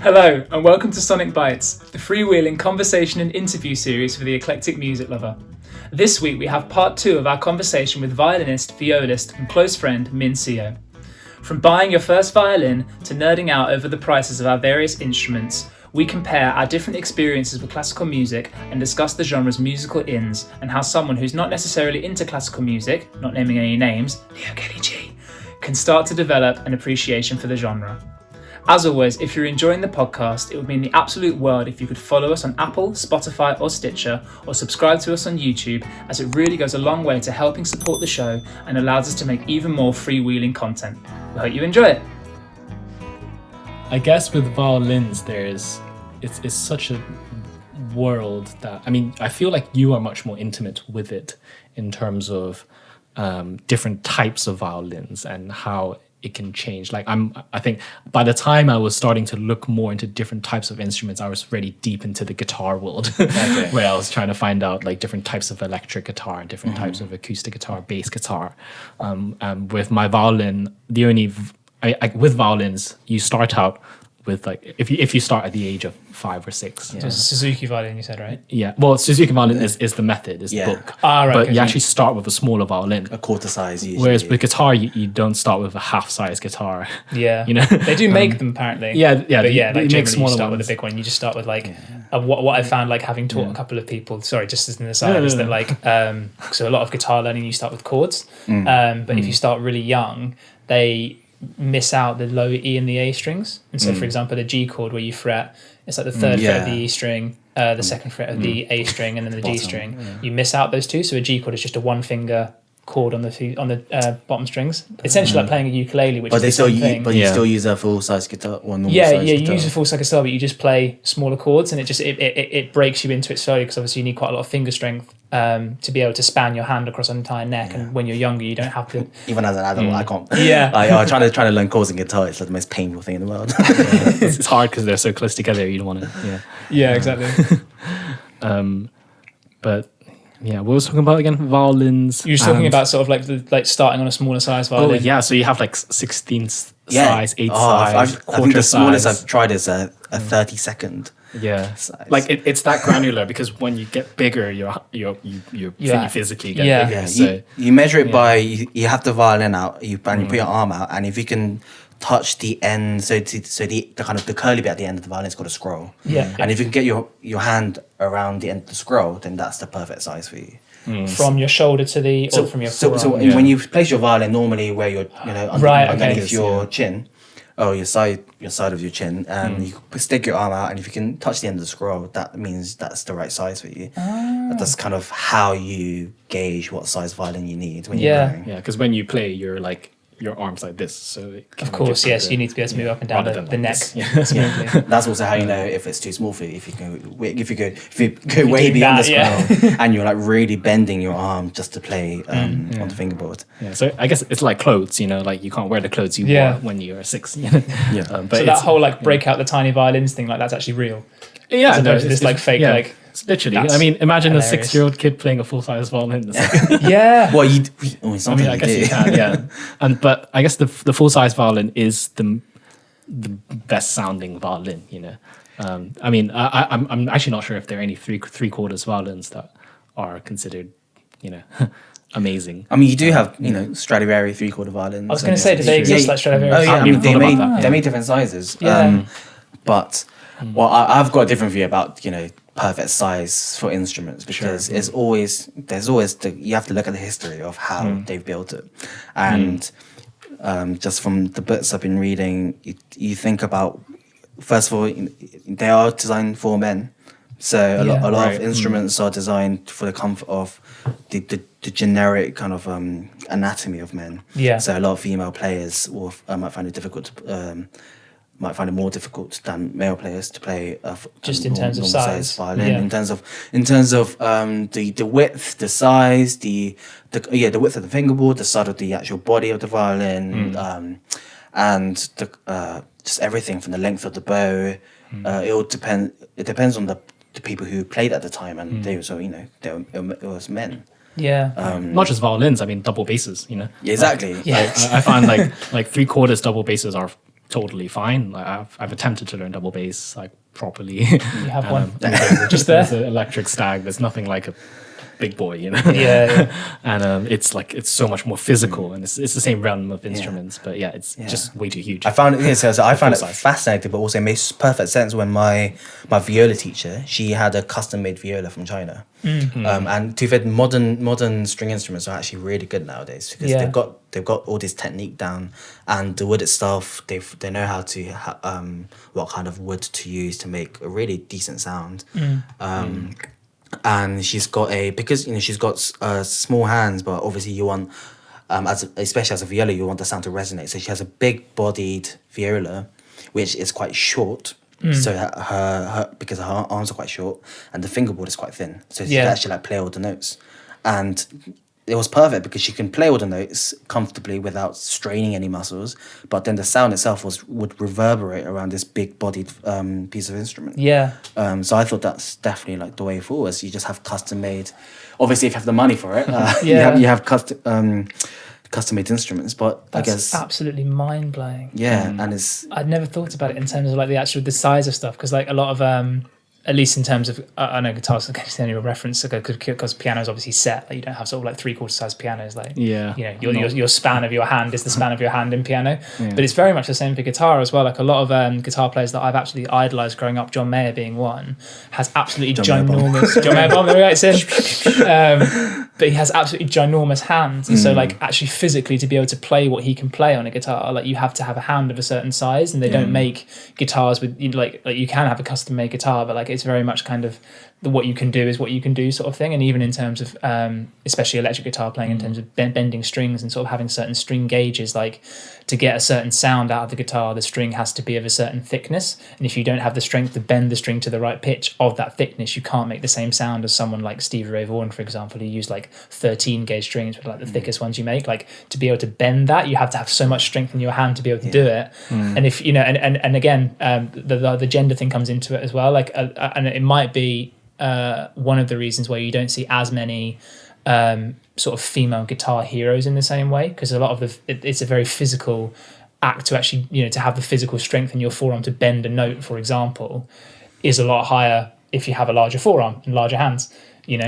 Hello, and welcome to Sonic Bytes, the freewheeling conversation and interview series for the eclectic music lover. This week we have part 2 of our conversation with violinist, violist, and close friend Min Seo. From buying your first violin to nerding out over the prices of our various instruments, we compare our different experiences with classical music and discuss the genre's musical ins and how someone who's not necessarily into classical music, not naming any names, Leo Kelly G, can start to develop an appreciation for the genre. As always, if you're enjoying the podcast, it would mean the absolute world if you could follow us on Apple, Spotify or Stitcher, or subscribe to us on YouTube, as it really goes a long way to helping support the show and allows us to make even more freewheeling content. We hope you enjoy it. I guess with violins, it's such a world that, I feel like you are much more intimate with it in terms of different types of violins and how it can change. I think by the time I was starting to look more into different types of instruments, I was already deep into the guitar world, okay. Where I was trying to find out like different types of electric guitar and different types of acoustic guitar, bass guitar. With my violin, with violins, you start out with like if you start at the age of 5 or 6. Yeah. So Suzuki violin, you said, right? Yeah. Well, Suzuki violin is the method, is the book. Right. But you actually start with a smaller violin, a quarter size usually. Whereas with guitar, you don't start with a half size guitar. Yeah. You know, they do make them apparently. Yeah. But like make smaller. You start with a big one. You just start with like what I found, like having taught a couple of people. Sorry, just as an aside, is that like so a lot of guitar learning you start with chords, but if you start really young, they miss out the low E and the A strings, and so for example the G chord where you fret, it's like the third fret of the E string, the second fret of the A string, and then the G string. You miss out those two, so a G chord is just a one finger chord on the bottom strings, essentially like playing a ukulele, which is the same thing. But you still use a full size guitar or normal size guitar. You use a full size guitar, but you just play smaller chords, and it breaks you into it slowly, because obviously you need quite a lot of finger strength to be able to span your hand across an entire neck, and when you're younger you don't have to. Even as an adult, I can't. Trying to learn chords in guitar, it's like the most painful thing in the world. It's hard because they're so close together. You don't want to. Yeah, exactly. But yeah, what was talking about again? Violins. You were talking about sort of like starting on a smaller size violin. Oh yeah, so you have like 16th size, 8th size, I think the smallest I've tried is a 32nd. Yeah, size. Like it's that granular, because when you get bigger, you physically get bigger. So you measure it by you have the violin out, you put your arm out, and if you can touch the end, so the kind of the curly bit at the end of the violin is called a scroll. And if you can get your hand around the end of the scroll, then that's the perfect size for you. From your shoulder to the or from your forearm. So when you place your violin normally where you're underneath your chin, your side of your chin, and you stick your arm out, and if you can touch the end of the scroll, that means that's the right size for you. That's kind of how you gauge what size violin you need when you're playing. Yeah, because when you play, you're like your arm's like this, so of course, yes, you need to be able to move up and down the neck. That's also how you know if it's too small for you. If you go way beyond the scroll, and you're like really bending your arm just to play on the fingerboard. Yeah, so I guess it's like clothes, like you can't wear the clothes you wore when you were 6. But so that whole like break out the tiny violins thing, like that's actually real. Yeah, as opposed to this like fake like. Literally, imagine hilarious. A 6-year-old kid playing a full-size violin. Yeah. Well, I guess you can. Yeah, but I guess the full-size violin is the best-sounding violin. I'm actually not sure if there are any three-quarters violins that are considered, amazing. You do have Stradivari 3/4 violins. I was going to say, do they exist like Stradivari? Oh yeah, they made different sizes. Yeah. But I've got a different view about perfect size for instruments, because there's always you have to look at the history of how they've built it, and just from the books I've been reading, you think about, first of all, they are designed for men, so a lot of instruments are designed for the comfort of the generic kind of anatomy of men. So a lot of female players might find it difficult might find it more difficult than male players to play just in terms of size violin. In terms of the width, the size, the width of the fingerboard, the side of the actual body of the violin, and just everything from the length of the bow. It depends on the people who played at the time, and they also it was men. Not just violins, double basses, Exactly. I find like 3/4 double basses are totally fine. Like I've attempted to learn double bass like properly. You have one. Just there's an electric stag. There's nothing like a big boy, you know. Yeah. And it's so much more physical, and it's the same realm of instruments, but yeah, it's just way too huge. I found it. So I found it Full size. fascinating, but also it makes perfect sense when my viola teacher, she had a custom made viola from China, and to be fair, modern string instruments are actually really good nowadays because they've got all this technique down, and the wood itself, they know how to what kind of wood to use to make a really decent sound. And she's got because she's got small hands, but obviously you want especially as a viola, you want the sound to resonate. So she has a big bodied viola, which is quite short. So her because her arms are quite short and the fingerboard is quite thin, so she can actually like play all the notes, and it was perfect because she can play all the notes comfortably without straining any muscles, but then the sound itself would reverberate around this big bodied piece of instrument. So I thought that's definitely like the way forward. You just have custom made, obviously if you have the money for it, you have custom made instruments, but That's I guess absolutely mind blowing. and it's I'd never thought about it in terms of like the size of stuff, because like a lot of at least in terms of I know guitars are a reference because pianos obviously set, like you don't have sort of like 3/4 size pianos, like your span of your hand is the span of your hand in piano, but it's very much the same for guitar as well. Like a lot of guitar players that I've absolutely idolized growing up, John Mayer being one, has absolutely ginormous John Mayer bomb, there we go, it's in. But he has absolutely ginormous hands, and so like actually physically to be able to play what he can play on a guitar, like you have to have a hand of a certain size, and they don't make guitars with like you can have a custom made guitar, but like it's very much kind of what you can do is what you can do sort of thing. And even in terms of especially electric guitar playing, in terms of bending strings and sort of having certain string gauges, like to get a certain sound out of the guitar, the string has to be of a certain thickness, and if you don't have the strength to bend the string to the right pitch of that thickness, you can't make the same sound as someone like Stevie Ray Vaughan, for example, who used like 13 gauge strings, with like the thickest ones you make. Like to be able to bend that, you have to have so much strength in your hand to be able to do it. And if and again the gender thing comes into it as well, like and it might be one of the reasons why you don't see as many sort of female guitar heroes in the same way, because a lot of it's a very physical act to actually to have the physical strength in your forearm to bend a note, for example, is a lot higher if you have a larger forearm and larger hands, which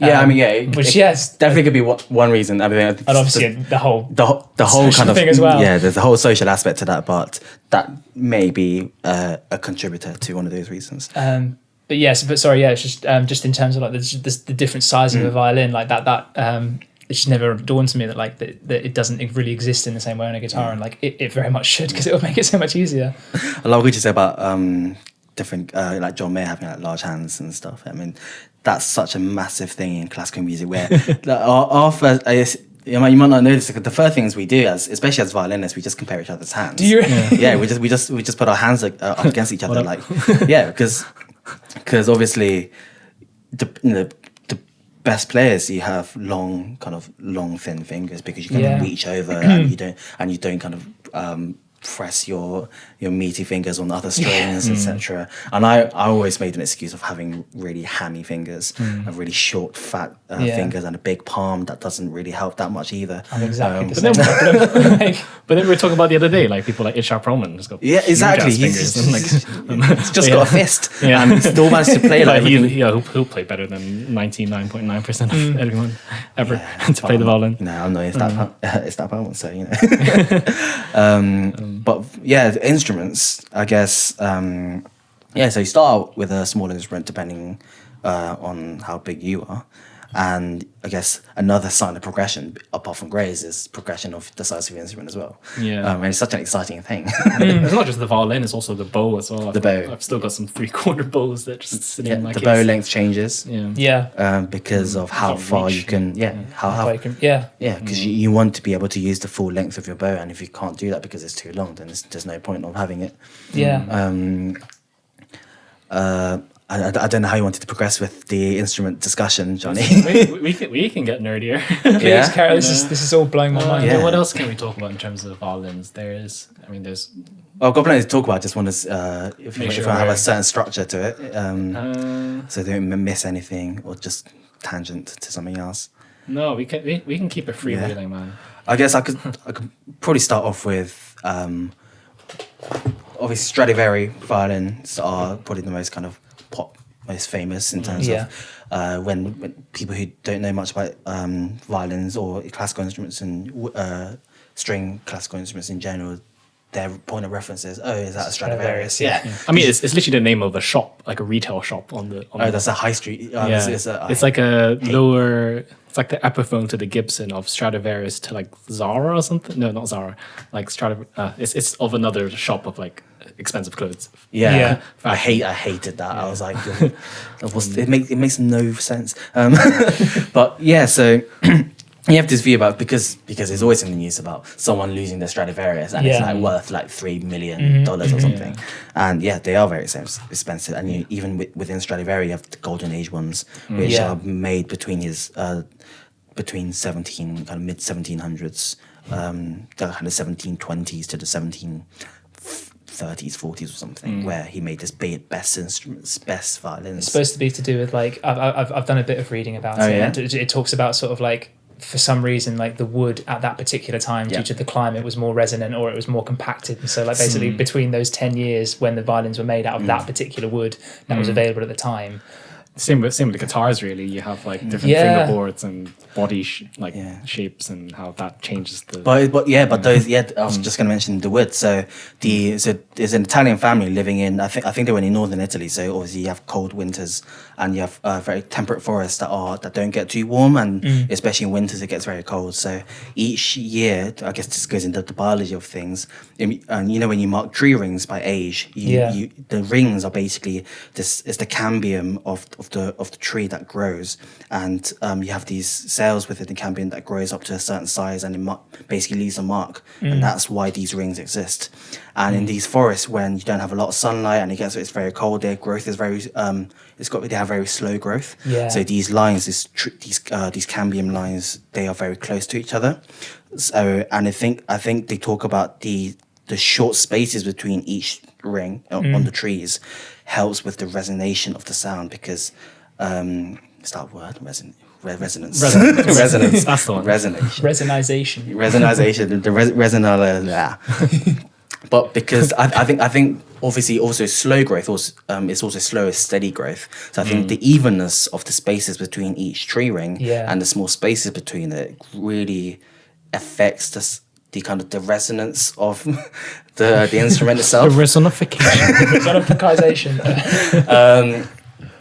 definitely could be one reason. I mean, and obviously the whole kind of thing as well. Yeah, there's a whole social aspect to that, but that may be a contributor to one of those reasons. But yes, it's just in terms of like the different sizes of a violin, like that it just never dawned to me that like that it doesn't really exist in the same way on a guitar, and like it very much should, because it would make it so much easier. I love what you say about different like John Mayer having like large hands and stuff. I mean, that's such a massive thing in classical music where our first, you might not know this, the first things we do, especially as violinists, we just compare each other's hands. Do you? Yeah, we just put our hands up against each other, like because obviously the best players, you have long thin fingers because you can reach over and you don't kind of press your meaty fingers on other strings, etc. And I always made an excuse of having really hammy fingers and really short fat fingers and a big palm that doesn't really help that much either. I'm exactly the same problem. But then we were talking about the other day, like people like Ishar Perlman has got exactly. fingers He's just got a fist and he still managed to play like he'll play better than 99.9% of everyone ever to play the violin. I'm not it's that Perlman, so but yeah, the instruments, I guess. So you start out with a small instrument depending on how big you are, and I guess another sign of progression, apart from grades, is progression of the size of your instrument as well. And it's such an exciting thing. It's not just the violin; it's also the bow as well. The bow. I've still got some 3/4 bows that just sitting in my the case. bow length changes. Because of how far you can. How far you can. Because you want to be able to use the full length of your bow, and if you can't do that because it's too long, then there's no point of having it. I don't know how you wanted to progress with the instrument discussion, Johnny. we can get nerdier. Please, Carol, this is all blowing my mind. What else can we talk about in terms of violins? There's. I've got plenty to talk about. I just want to, if I have a certain structure to it, so they don't miss anything or just tangent to something else. No, we can keep it freewheeling, man. I guess I could probably start off with obviously Stradivari violins are probably the most kind of most famous in terms of when people who don't know much about violins or classical instruments and string classical instruments in general, their point of reference is, oh, is that a Stradivarius? Yeah. I mean, it's literally the name of a shop, like a retail shop on the. That's a high street. It's like a lower. It's like the epiphone to the Gibson of Stradivarius to like Zara or something. No, not Zara. Like Stradivarius. It's of another shop of like expensive clothes. Yeah. I hated that. I was like, it makes no sense. But yeah, so. You have this view about because it's always in the news about someone losing their Stradivarius and it's like worth like $3 million or something, and they are very expensive. And even within Stradivari, you have the Golden Age ones, which are made between between mid 1700s, the kind of 1720s to the 1730s, 40s or something, where he made his best instruments, best violins. It's supposed to be to do with like I've done a bit of reading about it. Yeah? And it talks about sort of like, for some reason, like the wood at that particular time, due to the climate, was more resonant or it was more compacted. And so like basically between those 10 years when the violins were made out of that particular wood that was available at the time. Same with the guitars, really. You have like different fingerboards and body shapes and how that changes the. But those I was just going to mention the wood. So there's an Italian family living in I think they were in northern Italy. So obviously you have cold winters and you have very temperate forests that don't get too warm, and especially in winters it gets very cold. So each year, I guess this goes into the biology of things. And when you mark tree rings by age, the rings are basically this is the cambium of the tree that grows, and you have these cells within the cambium that grows up to a certain size, and it basically leaves a mark, and that's why these rings exist. And in these forests, when you don't have a lot of sunlight and it's very cold, their growth is very they have very slow growth. So these lines, these cambium lines, they are very close to each other. So, and I think they talk about the short spaces between each ring on the trees helps with the resonation of the sound, because is that a word? Resonance. Resonance. That's the one. Resonization. But because I think obviously also slow growth it's also slow as steady growth. So I think the evenness of the spaces between each tree ring and the small spaces between it really affects the kind of the resonance of the instrument itself. The resonification.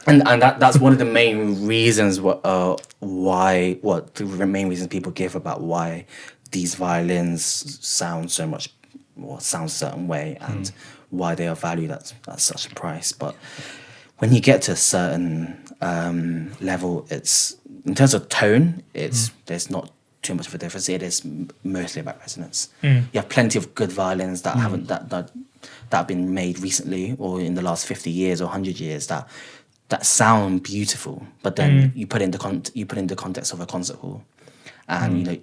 And that's one of the main reasons the main reasons people give about why these violins sound so much, or sound a certain way, and why they are valued at such a price. But when you get to a certain level, it's in terms of tone, there's not too much of a difference. It is mostly about resonance. You have plenty of good violins that haven't that have been made recently or in the last 50 years or 100 years that sound beautiful, but then you put in the context of a concert hall, and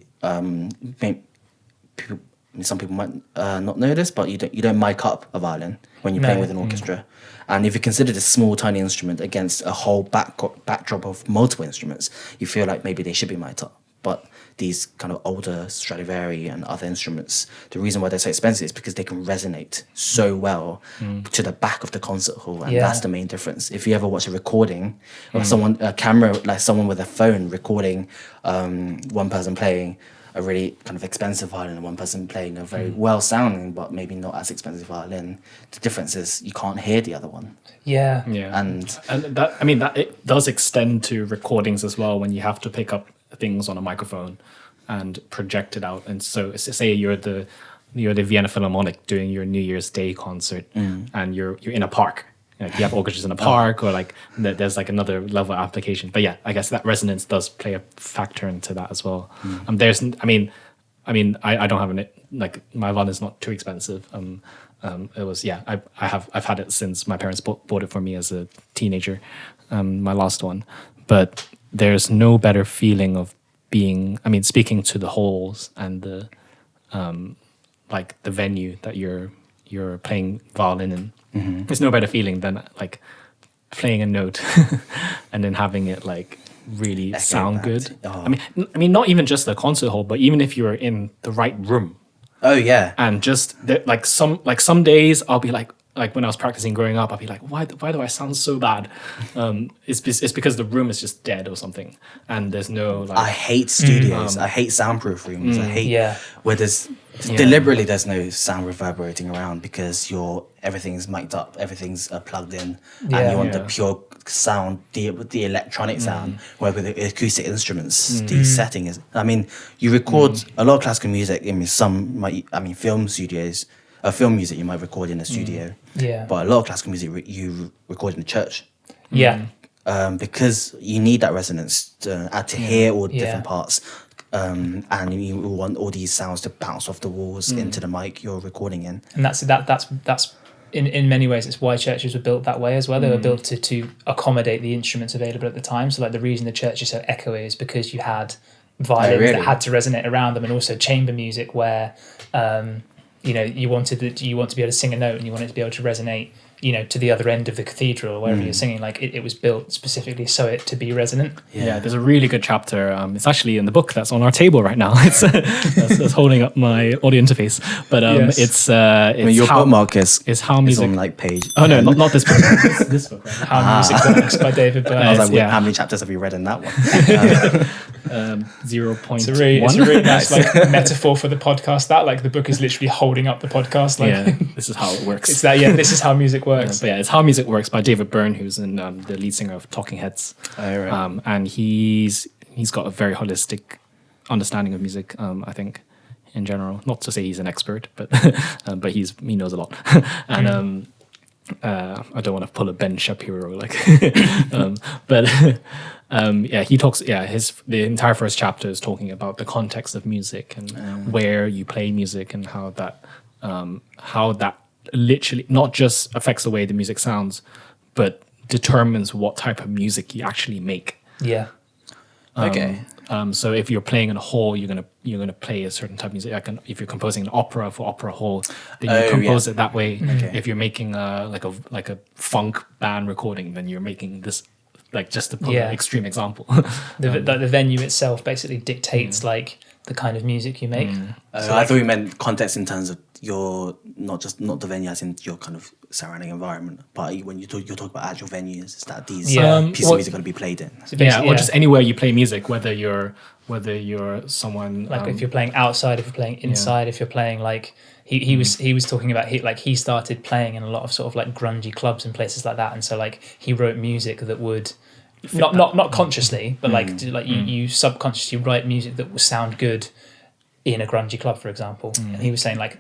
some people might not know this, but you don't mic up a violin when you're playing with an orchestra. And if you consider this small tiny instrument against a whole backdrop of multiple instruments, you feel like maybe they should be mic'd up. But these kind of older Stradivari and other instruments, the reason why they're so expensive is because they can resonate so well to the back of the concert hall, and that's the main difference. If you ever watch a recording of someone with a phone recording one person playing a really kind of expensive violin and one person playing a very well sounding but maybe not as expensive violin, the difference is you can't hear the other one. And that, I mean, that it does extend to recordings as well, when you have to pick up things on a microphone and project it out. And so say you're the Vienna Philharmonic doing your New Year's Day concert, and you're in a park. Like you have orchestras in a park, or like there's like another level of application. But yeah, I guess that resonance does play a factor into that as well. I don't have like my violin is not too expensive. It was I've had it since my parents bought it for me as a teenager, my last one. But there's no better feeling of speaking to the halls and the like the venue that you're playing violin in. There's no better feeling than like playing a note and then having it like really sound good. I mean, not even just the concert hall, but even if you're in the right room, Oh yeah. And just like some days I'll be like when I was practicing growing up, I'll be like, why do I sound so bad? It's because the room is just dead or something, and there's no like. I hate studios. I hate soundproof rooms. I hate where there's deliberately there's no sound reverberating around because everything's mic'd up, everything's plugged in, and you want the pure sound, the electronic sound. Where with the acoustic instruments, the setting is. I mean, you record a lot of classical music. I mean, film studios. A film music you might record in a studio, but a lot of classical music you record in the church. Because you need that resonance to hear all the different parts, and you want all these sounds to bounce off the walls into the mic you're recording in. And that's in many ways it's why churches were built that way as well. They were built to accommodate the instruments available at the time. So like the reason the church is so echoey is because you had violins that had to resonate around them, and also chamber music where you want to be able to sing a note and you want it to be able to resonate, to the other end of the cathedral or wherever you're singing. Like it was built specifically so it to be resonant. Yeah, there's a really good chapter. It's actually in the book that's on our table right now. It's that's holding up my audio interface. But it's your bookmark is how music on like page. Oh no, not this book. this book. Right? How Music Works by David Byrne. I was like, how many chapters have you read in that one? 0.1. It's a really nice like metaphor for the podcast. That like the book is literally holding up the podcast. Like this is how it works. It's that. Yeah, this is how music works. But it's How Music Works by David Byrne, who's in the lead singer of Talking Heads. Oh, right. And he's got a very holistic understanding of music. I think in general, not to say he's an expert, but but he knows a lot. And I don't want to pull a Ben Shapiro but. He talks. The entire first chapter is talking about the context of music and where you play music and how that literally not just affects the way the music sounds, but determines what type of music you actually make. Yeah. Okay. So if you're playing in a hall, you're gonna play a certain type of music. Like if you're composing an opera for opera hall, then you compose it that way. Okay. If you're making like a funk band recording, then you're making this. Like just to put an extreme example, the venue itself basically dictates like the kind of music you make. So I thought you meant context in terms of your not the venue as in your kind of surrounding environment, but when you're talking about actual venues, is that these pieces of music are going to be played in? So or just anywhere you play music, whether you're someone like if you're playing outside, if you're playing inside, if you're playing like. He was talking about he started playing in a lot of sort of like grungy clubs and places like that, and so like he wrote music that would not consciously, but you subconsciously write music that will sound good in a grungy club, for example. And he was saying like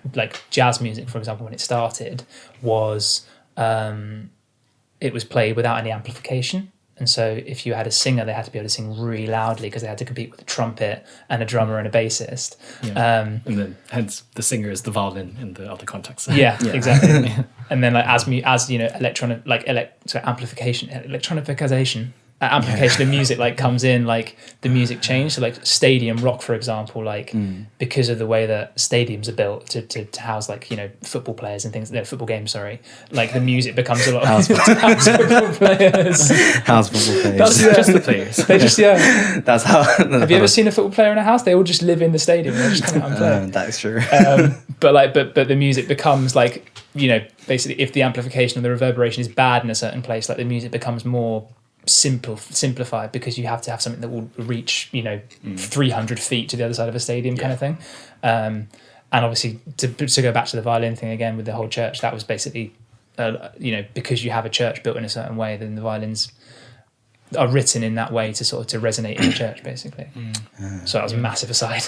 jazz music, for example, when it started was it was played without any amplification. And so if you had a singer, they had to be able to sing really loudly because they had to compete with a trumpet and a drummer and a bassist. And then hence the singer is the violin in the other context. Exactly. And then like as amplification of music like comes in, like the music changed. So like stadium rock, for example, like because of the way that stadiums are built to house like football players and things, football games, sorry, like the music becomes a lot of house football players. House football players. That's just the players. They just That's how. Have you ever seen a football player in a house? They all just live in the stadium. They just come out and play. That is true. But the music becomes like basically if the amplification or the reverberation is bad in a certain place, like the music becomes more simplified because you have to have something that will reach 300 feet to the other side of a stadium kind of thing. And obviously to go back to the violin thing again with the whole church, that was basically because you have a church built in a certain way, then the violins are written in that way to resonate in the church basically. So that was a massive aside.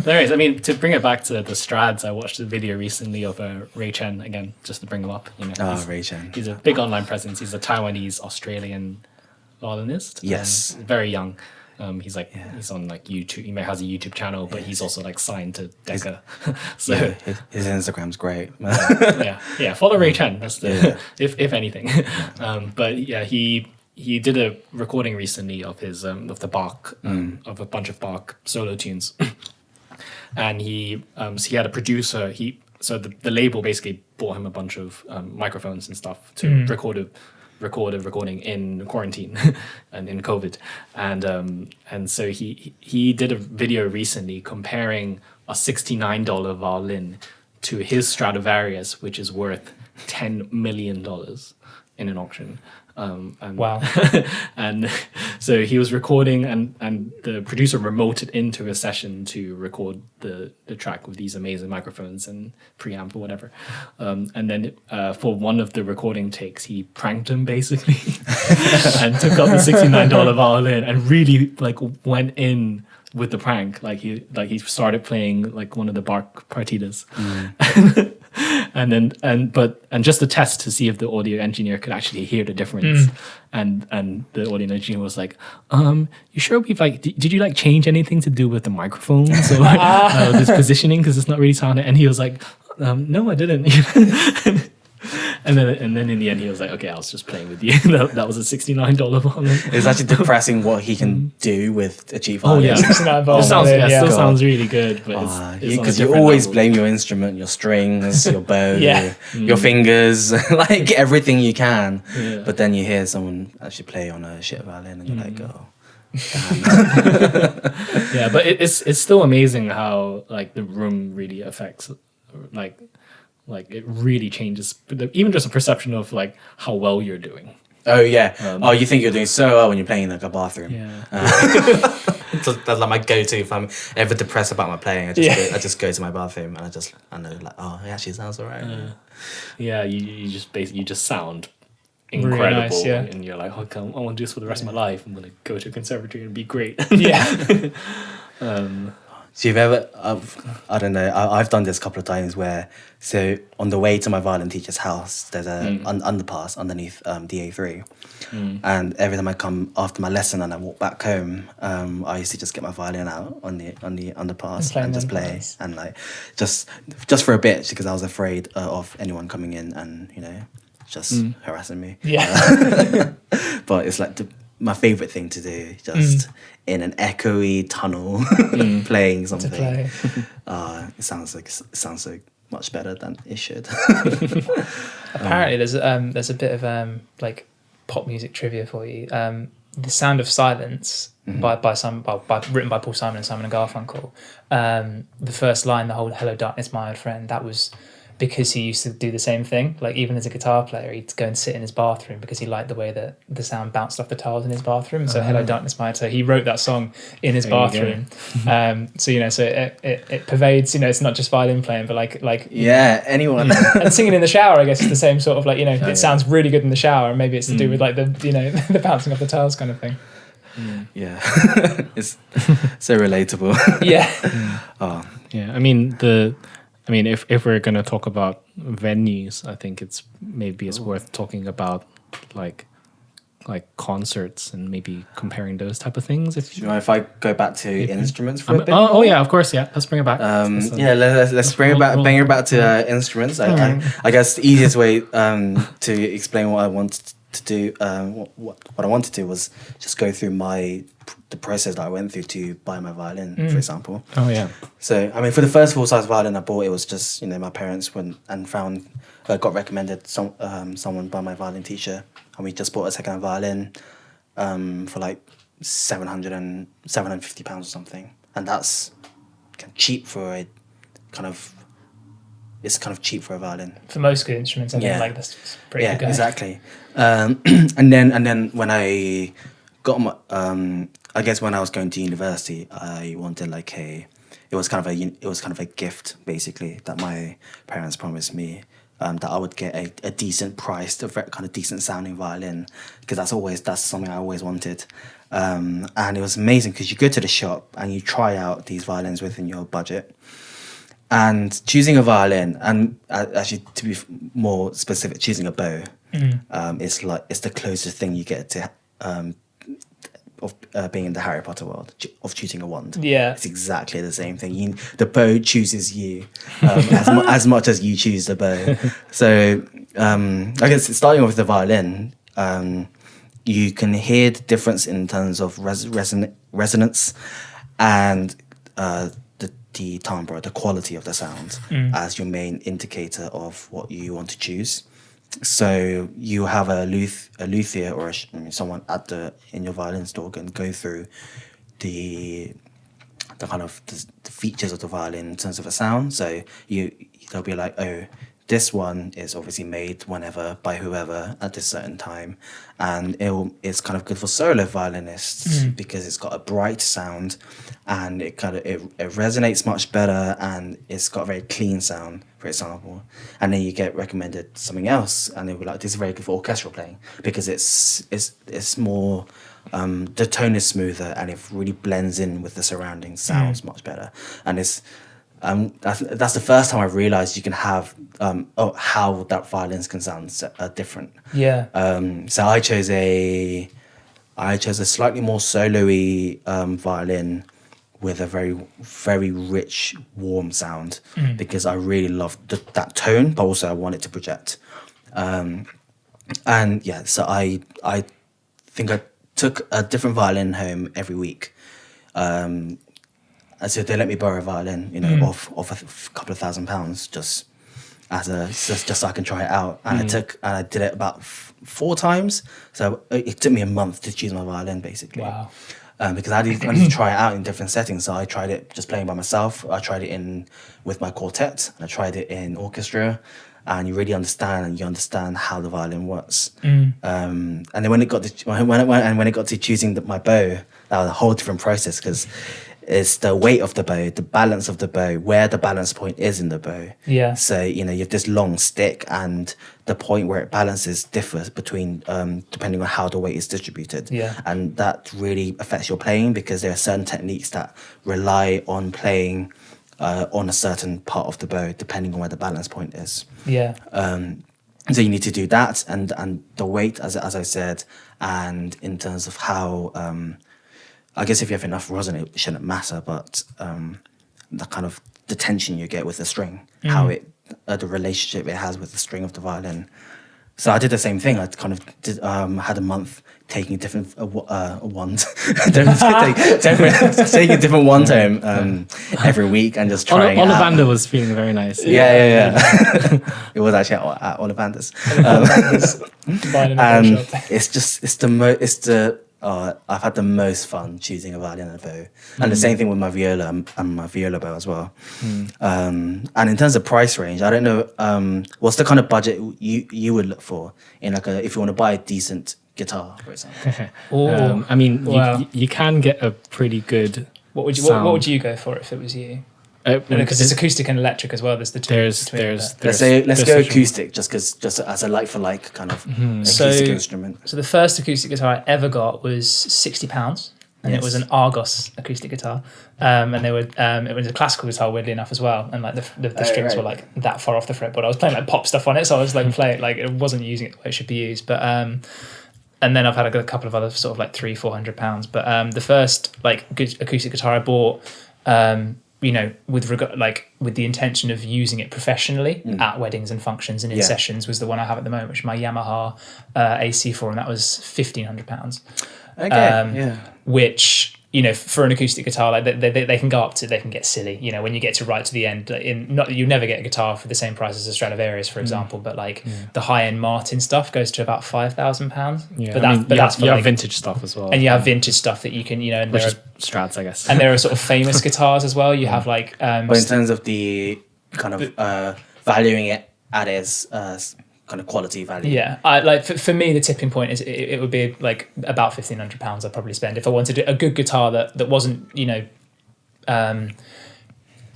There is. I mean, to bring it back to the Strads, I watched a video recently of Ray Chen again, just to bring him up. Ray Chen. He's a big online presence. He's a Taiwanese Australian violinist. Yes, very young. He's on like YouTube. He has a YouTube channel, but he's also like signed to Decca. So his Instagram's great. Follow Ray Chen. That's the if anything. But yeah, he did a recording recently of his of the Bach of a bunch of Bach solo tunes, and he had a producer. So the label basically bought him a bunch of microphones and stuff to record recorded recording in quarantine and in COVID, and so he did a video recently comparing a $69 violin to his Stradivarius, which is worth $10 million in an auction. And, Wow. and so he was recording, and the producer remoted into a session to record the track with these amazing microphones and preamp or whatever. And then for one of the recording takes, he pranked him basically and took out the $69 violin and really like went in with the prank. Like he started playing like one of the Bach partitas. And just a test to see if the audio engineer could actually hear the difference. And the audio engineer was like, you sure we've like, did you like change anything to do with the microphones or this positioning? Because it's not really sounding. And he was like, no, I didn't. And then in the end he was like, okay, I was just playing with you. that was a $69 violin. It's actually depressing what he can do with a cheap Oh violin. yeah, still sounds really good, but it's because you always blame your instrument, your strings, your bow, your fingers, like everything you can. Yeah. But then you hear someone actually play on a shit violin, and you're like, oh. Yeah, but it's still amazing how like the room really affects like it really changes even just a perception of like how well you're doing. Oh yeah. You think you're doing so well when you're playing in like a bathroom. Yeah. That's like my go-to if I'm ever depressed about my playing. I just go to my bathroom and I know like, oh, it actually sounds alright. Yeah, you just sound incredible, really nice, and you're like, oh, I want to do this for the rest of my life. I'm gonna go to a conservatory and be great. Yeah. So you've ever, I don't know, I've done this a couple of times where, so on the way to my violin teacher's house, there's a underpass underneath the A3. And every time I come after my lesson and I walk back home, I used to just get my violin out on the underpass and just play. And like, just for a bit, because I was afraid of anyone coming in and, just harassing me. Yeah. But it's like my favourite thing to do, just in an echoey tunnel, playing something. It sounds so much better than it should. Apparently, there's a bit of like pop music trivia for you. The Sound of Silence written by Paul Simon and Simon and Garfunkel. The first line, the whole "Hello Darkness, my old friend," that was because he used to do the same thing. Like even as a guitar player, he'd go and sit in his bathroom because he liked the way that the sound bounced off the tiles in his bathroom. So "Hello Darkness, my old," so he wrote that song in his bathroom. So it pervades. It's not just violin playing, but like anyone and singing in the shower. I guess it's the same sort of like it sounds really good in the shower, and maybe it's to do with like the the bouncing off the tiles kind of thing. Yeah, it's so relatable. Yeah. I mean, if we're gonna talk about venues, I think it's worth talking about like concerts and maybe comparing those type of things. If I go back to instruments for a bit. Oh yeah, of course, yeah. Let's bring it back. Let's bring it back to instruments. I guess the easiest way to explain what I wanted to do, what I wanted to do was just go through the process that I went through to buy my violin, for example. Oh yeah. So I mean, for the first full-size violin I bought, it was just my parents went and found got recommended someone by my violin teacher, and we just bought a second-hand violin for like £750 or something, and that's cheap for a it's kind of cheap for a violin. For most good instruments, I think that's pretty good. Yeah, exactly. And then when I got my, I guess when I was going to university, I wanted it was kind of a gift basically that my parents promised me, that I would get a decent priced, a very kind of decent sounding violin, because that's something I always wanted. And it was amazing because you go to the shop and you try out these violins within your budget. And choosing a violin, and actually to be more specific, choosing a bow, it's the closest thing you get to of being in the Harry Potter world, of choosing a wand. Yeah, it's exactly the same thing. The bow chooses you as much as you choose the bow. So I guess starting off with the violin, you can hear the difference in terms of resonance and the timbre, the quality of the sound, as your main indicator of what you want to choose. So you have a luthier or someone in your violin store can go through the kind of the features of the violin in terms of a sound. So they'll be like, oh, this one is obviously made whenever by whoever at this certain time, and it's kind of good for solo violinists because it's got a bright sound, and it resonates much better, and it's got a very clean sound, for example. And then you get recommended something else, and they'll be like, this is very good for orchestral playing because it's more. The tone is smoother and it really blends in with the surrounding sounds much better. And it's that's the first time I realized you can have how that violins can sound different. Yeah. So I chose a slightly more solo-y violin with a very, very rich, warm sound because I really loved that tone, but also I wanted to project. And yeah, so I think I took a different violin home every week. And so they let me borrow a violin, off a couple of £1,000 just so I can try it out. And I did it about 4 times. So it took me a month to choose my violin, basically. Wow. Because I need to try it out in different settings. So I tried it just playing by myself. I tried it with my quartet. And I tried it in orchestra. And you really understand how the violin works. And then when it got to choosing my bow, that was a whole different process because it's the weight of the bow, the balance of the bow, where the balance point is in the bow. Yeah. So you have this long stick, and the point where it balances differs between depending on how the weight is distributed. Yeah. And that really affects your playing because there are certain techniques that rely on playing on a certain part of the bow, depending on where the balance point is. Yeah. So you need to do that, and the weight, as I said, and in terms of how, I guess if you have enough rosin, it shouldn't matter, but the kind of the tension you get with the string, how the relationship it has with the string of the violin. So I did the same thing. I kind of had a month taking different wands, taking a different wand home every week and just trying. Ollivander was feeling very nice. Yeah. It was actually at Ollivander's. And I've had the most fun choosing a violin and a bow, and the same thing with my viola and my viola bow as well. And in terms of price range, I don't know what's the kind of budget you would look for in if you want to buy a decent guitar, for example. I mean, wow. you can get a pretty good. What would you go for if it was you? Because it's acoustic and electric as well. There's the two. Let's go acoustic, just as a like for like kind of acoustic instrument. So the first acoustic guitar I ever got was £60, and it was an Argos acoustic guitar, and it was a classical guitar, weirdly enough, as well, and like the strings were like that far off the fretboard. I was playing like pop stuff on it, so I was like playing like it wasn't using it the way it should be used, but. And then I've had a couple of other sort of like £300-400, but the first like good acoustic guitar I bought. With the intention of using it professionally at weddings and functions and in sessions was the one I have at the moment, which is my Yamaha AC4, and that was £1,500. Okay. Which for an acoustic guitar, like they can go up to, they can get silly. When you get to right to the end, you never get a guitar for the same price as a Stradivarius, for example. But like the high end Martin stuff goes to about £5,000. Yeah, but you have vintage stuff as well, and you have vintage stuff that you can and which is Strads, I guess. And there are sort of famous guitars as well. You have like, but in terms of the kind of valuing it at its kind of quality value. Yeah, for me, the tipping point is it would be like about £1,500 I'd probably spend if I wanted a good guitar that wasn't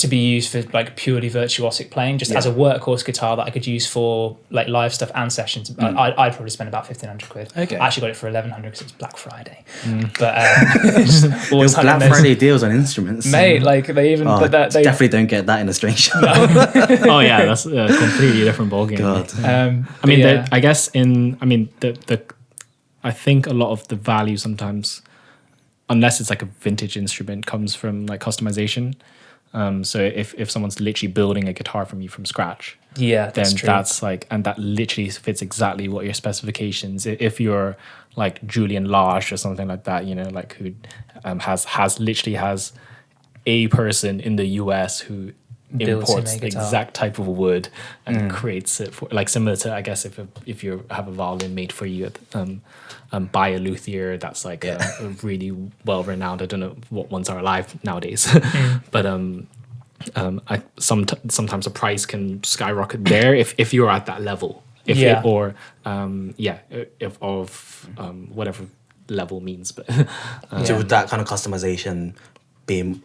to be used for like purely virtuosic playing, just as a workhorse guitar that I could use for like live stuff and sessions. I'd probably spend about £1,500. Okay, I actually got it for £1,100 because it's Black Friday. But always Black Friday deals on instruments, mate. Like they even they definitely don't get that in a string shop. Oh yeah, that's a completely different ballgame. God. I think a lot of the value sometimes, unless it's like a vintage instrument, comes from like customization. So if someone's literally building a guitar from you from scratch, that's like, and that literally fits exactly what your specifications. If you're like Julian Lage or something like that, like who has a person in the US who Builds him imports a the guitar. exact type of wood and creates it for, like, similar to, I guess, if you have a violin made for you by a luthier that's like a really well renowned. I don't know what ones are alive nowadays, but sometimes the price can skyrocket there if you're at that level. If Yeah. it, or if of whatever level means, but So would that kind of customization be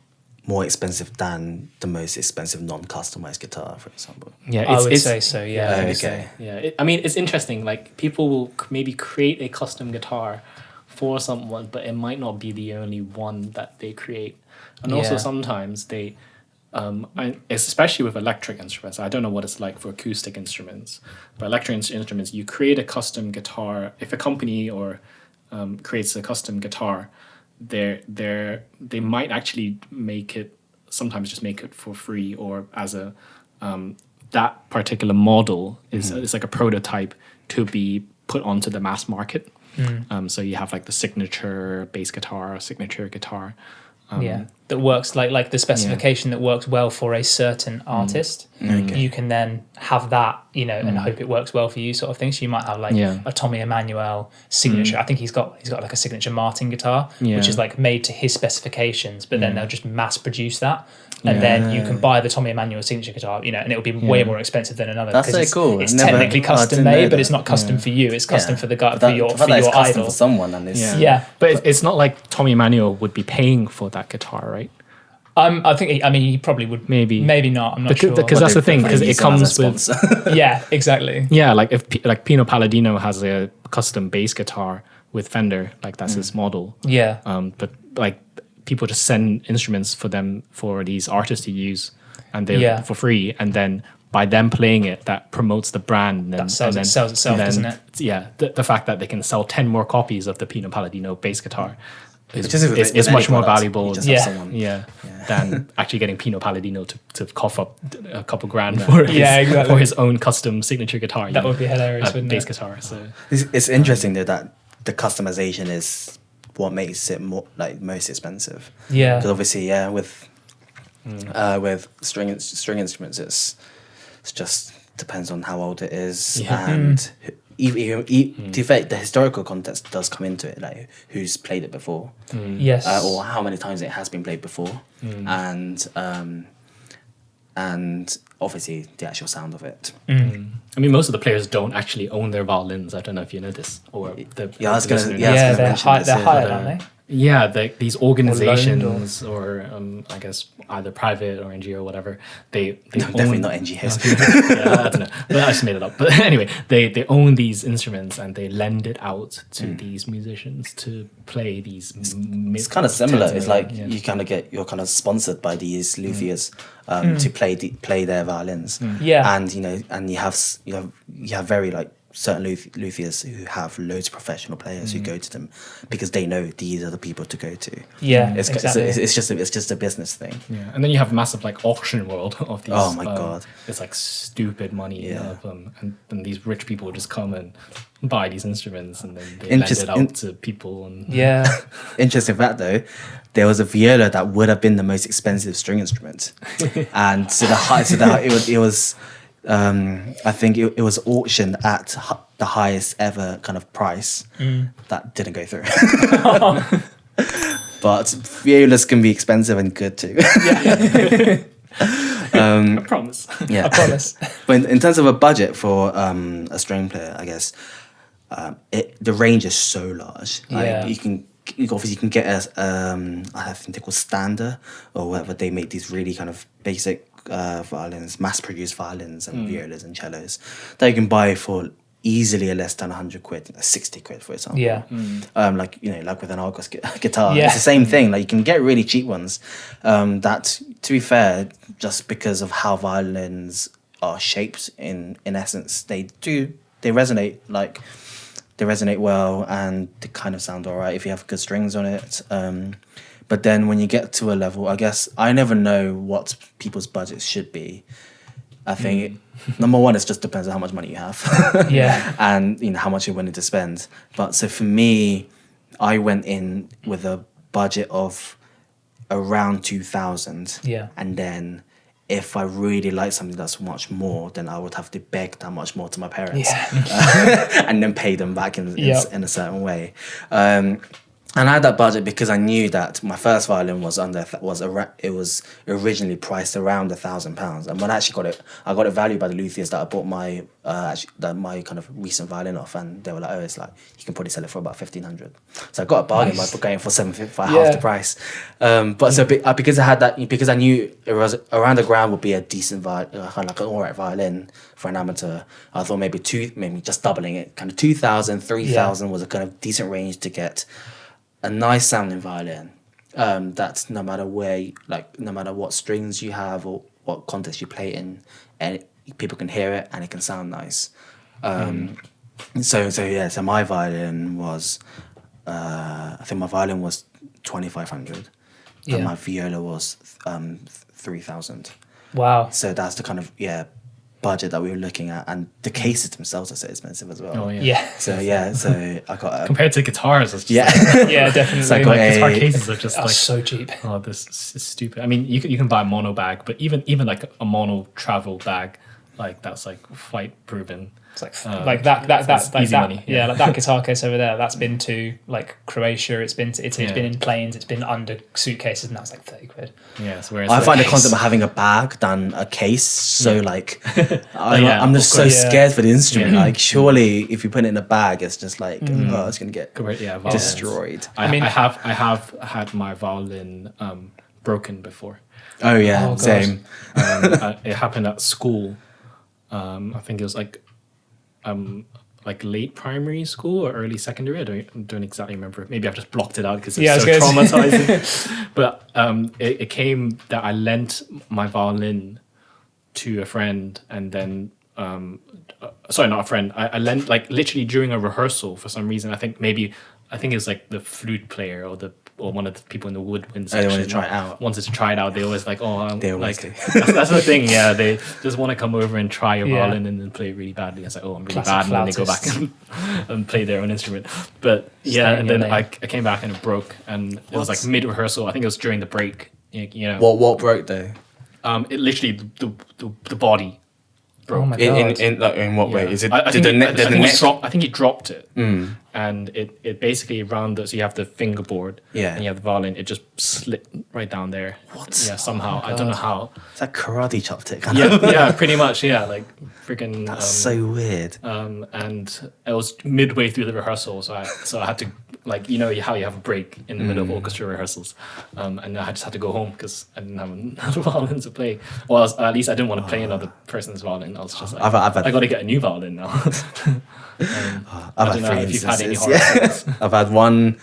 more expensive than the most expensive non-customized guitar, for example? yeah, I would say so. Yeah. Okay. So, yeah, I mean, it's interesting. Like, people will maybe create a custom guitar for someone, but it might not be the only one that they create. And also Yeah. sometimes they, especially with electric instruments, I don't know what it's like for acoustic instruments, but electric instruments, you create a custom guitar. If a company or creates a custom guitar, they might actually sometimes just make it for free, or as a that particular model is like a prototype to be put onto the mass market. So you have like the signature bass guitar, signature guitar. That works like the specification that works well for a certain artist. You can then have that, and hope it works well for you, sort of thing. So you might have like a Tommy Emmanuel signature. I think he's got like a signature Martin guitar, which is like made to his specifications, but then they'll just mass produce that. And then you can buy the Tommy Emmanuel signature guitar, and it'll be way more expensive than another. That's so cool. It's Never- technically I custom didn't know made, but that. it's not custom for you. It's custom for the guy, for your custom idol. for someone, and it's But it's not like Tommy Emmanuel would be paying for that guitar, right? I think. He probably would. Maybe not. I'm not sure. Because that's the thing. Because it comes with. Yeah, exactly. Yeah, like if like Pino Palladino has a custom bass guitar with Fender, like that's his model. Yeah. But like people just send instruments for these artists to use, and they for free, and then by them playing it, that promotes the brand. And then, That sells itself, doesn't it? Yeah, the fact that they can sell 10 more copies of the Pino Palladino bass guitar is with much any more product, valuable. you just have someone. Than actually getting Pino Palladino to cough up a couple grand for for his own custom signature guitar. That would be hilarious, wouldn't bass it? guitar. So It's interesting though that the customization is what makes it more like most expensive. Yeah. Because obviously, with string instruments, it's just depends on how old it is, and in fact, the historical context does come into it, like who's played it before, Yes. or how many times it has been played before, and obviously the actual sound of it. I mean, most of the players don't actually own their violins. I don't know if you know this, or I was gonna listeners. they're mention this, hired, aren't they? Yeah, these organizations, or I guess either private or NGO or whatever, they No, own, definitely not NGOs. yeah, I don't know, but I just made it up. But anyway, they own these instruments and they lend it out to these musicians to play these. It's kind of similar. It's like you're kind of sponsored by these luthiers to play their violins. Yeah. And and you have very like certain luthiers who have loads of professional players who go to them because they know these are the people to go to. Yeah, It's exactly. it's just a business thing. Yeah, and then you have massive like auction world of these. Oh my God. It's like stupid money Yeah. of and these rich people just come and buy these instruments and then they lend it out to people and Yeah. Interesting fact though, there was a viola that would have been the most expensive string instrument, and it was. I think it was auctioned at the highest ever kind of price. That didn't go through. But violas can be expensive and good too. I promise. Yeah. I promise. But in terms of a budget for a string player, I guess the range is so large. Yeah. Like, you obviously can get I think they're called Stander or whatever. They make these really kind of basic violins, mass-produced violins and violas and cellos that you can buy for easily less than 100 quid, 60 quid for example. Yeah. Like like with an Argos guitar, Yeah. it's the same thing. Like you can get really cheap ones. That, to be fair, just because of how violins are shaped in essence, they resonate like. They resonate well and they kind of sound all right if you have good strings on it. But then when you get to a level, I guess I never know what people's budgets should be. I think number one, it just depends on how much money you have. Yeah. And how much you're willing to spend. But so for me, I went in with a budget of around 2,000. Yeah. And then if I really like something that's much more, then I would have to beg that much more to my parents, and then pay them back in a certain way. And I had that budget because I knew that my first violin was it was originally priced around £1,000. And when I actually I got it valued by the luthiers that I bought my my kind of recent violin off, and they were like, oh, it's like you can probably sell it for about 1,500. So I got a bargain by going for 750 for half the price. Because I had that, because I knew it was around the ground would be a decent kind of like an alright violin for an amateur. I thought maybe just doubling it, kind of 2,000, 3,000 was a kind of decent range to get a nice sounding violin, that's no matter no matter what strings you have or what context you play in, and people can hear it and it can sound nice. So my violin was, I think my violin was 2,500, and my viola was 3,000. Wow. So that's the kind of budget that we were looking at, and the cases themselves are so expensive as well. Oh yeah. So I got compared to guitars, it's just yeah, definitely. So I got guitar cases are just so cheap. Oh, this is stupid. I mean, you can buy a mono bag, but even like a mono travel bag, like that's like flight proven. It's like that's easy money. Yeah, like that guitar case over there. That's been to like Croatia. It's been to Italy. It's been in planes. It's been under suitcases, and that's like 30 quid. Yeah, so whereas I find the concept of having a bag than a case so like I'm just so scared for the instrument. Like surely if you put it in a bag, it's just like it's gonna get destroyed. I have had my violin broken before. Oh yeah, same. It happened at school. I think it was like late primary school or early secondary. I don't exactly remember. Maybe I've just blocked it out because it's so traumatizing. But it came that I lent my violin to a friend, and then sorry, not a friend. I lent, like, literally during a rehearsal for some reason. I think it was like the flute player or one of the people in the woodwind section wanted to try it out. Wanted to try it out. They always like, they always like that's the thing. Yeah, they just want to come over and try your violin and then play it really badly. It's like, oh, I'm really bad, and then they go back and play their own instrument. But and then I came back and it broke, and it was like mid rehearsal. I think it was during the break. You know what broke though? It literally the body broke. Oh my God. In what way? Is it? I think he dropped it, and it basically around so you have the fingerboard, and you have the violin. It just slipped right down there. What? Yeah, somehow I don't know how. It's like karate chopped it. Yeah, pretty much. Yeah, like freaking. That's so weird. And it was midway through the rehearsal, so I had to, like, you know how you have a break in the middle of orchestra rehearsals, and I just had to go home because I didn't have another violin to play. Well, at least I didn't want to play another person's violin. I was just like, I got to get a new violin now. I don't know if you've had any horror stories. I've had one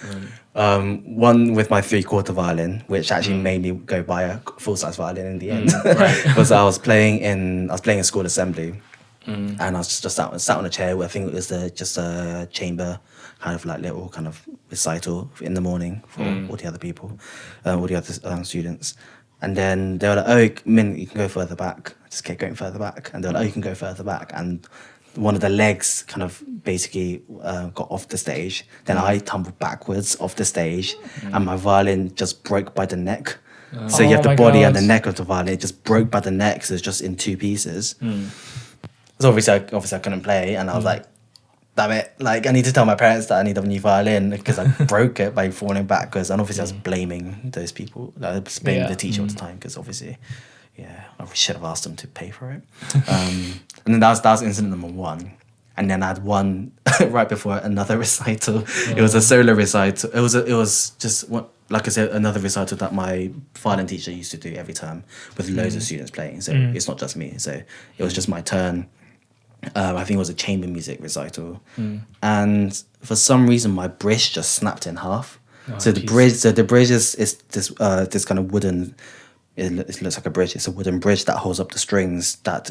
with my 3/4 violin, which actually made me go buy a full-size violin in the end. Because I was playing in school assembly, and I was just sat on a chair where I think it was just a chamber kind of like little kind of recital in the morning for all the other people, all the other students. And then they were like, oh, Min, you can go further back. I just kept going further back. And they were like, oh, you can go further back. And one of the legs kind of basically got off the stage. Then I tumbled backwards off the stage, and my violin just broke by the neck. So you have the body and the neck of the violin. It just broke by the neck, so it's just in two pieces. So obviously I couldn't play, and I was like, damn it, like I need to tell my parents that I need a new violin because I broke it by falling backwards. And obviously I was blaming those people. I was blaming the teacher at the time because obviously, I should have asked them to pay for it. And then that was incident number one. And then I had one right before another recital. It was a solo recital. It was just like I said, another recital that my violin teacher used to do every term with loads of students playing. So it's not just me. So it was just my turn. I think it was a chamber music recital, and for some reason my bridge just snapped in half. The bridge is this kind of wooden. It looks like a bridge. It's a wooden bridge that holds up the strings. That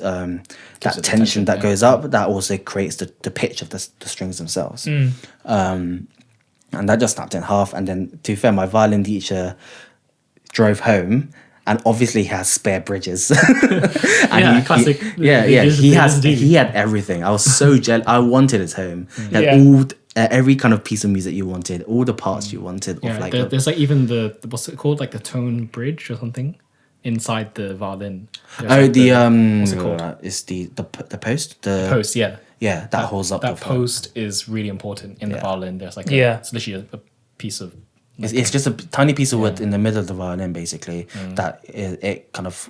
tension that goes up, that also creates the pitch of the strings themselves. And that just snapped in half. And then, to be fair, my violin teacher drove home. And obviously he has spare bridges. And classic. He had everything. I was so jealous. I wanted it home. He had all every kind of piece of music you wanted, all the parts you wanted. There's like even the what's it called, like the tone bridge or something. inside the violin. There's Oh, like the what's it called? It's the post. Post, yeah. Yeah, that holds up That the post is really important in the violin. There's like it's literally a piece of. It's just a tiny piece of wood in the middle of the violin, basically. That it kind of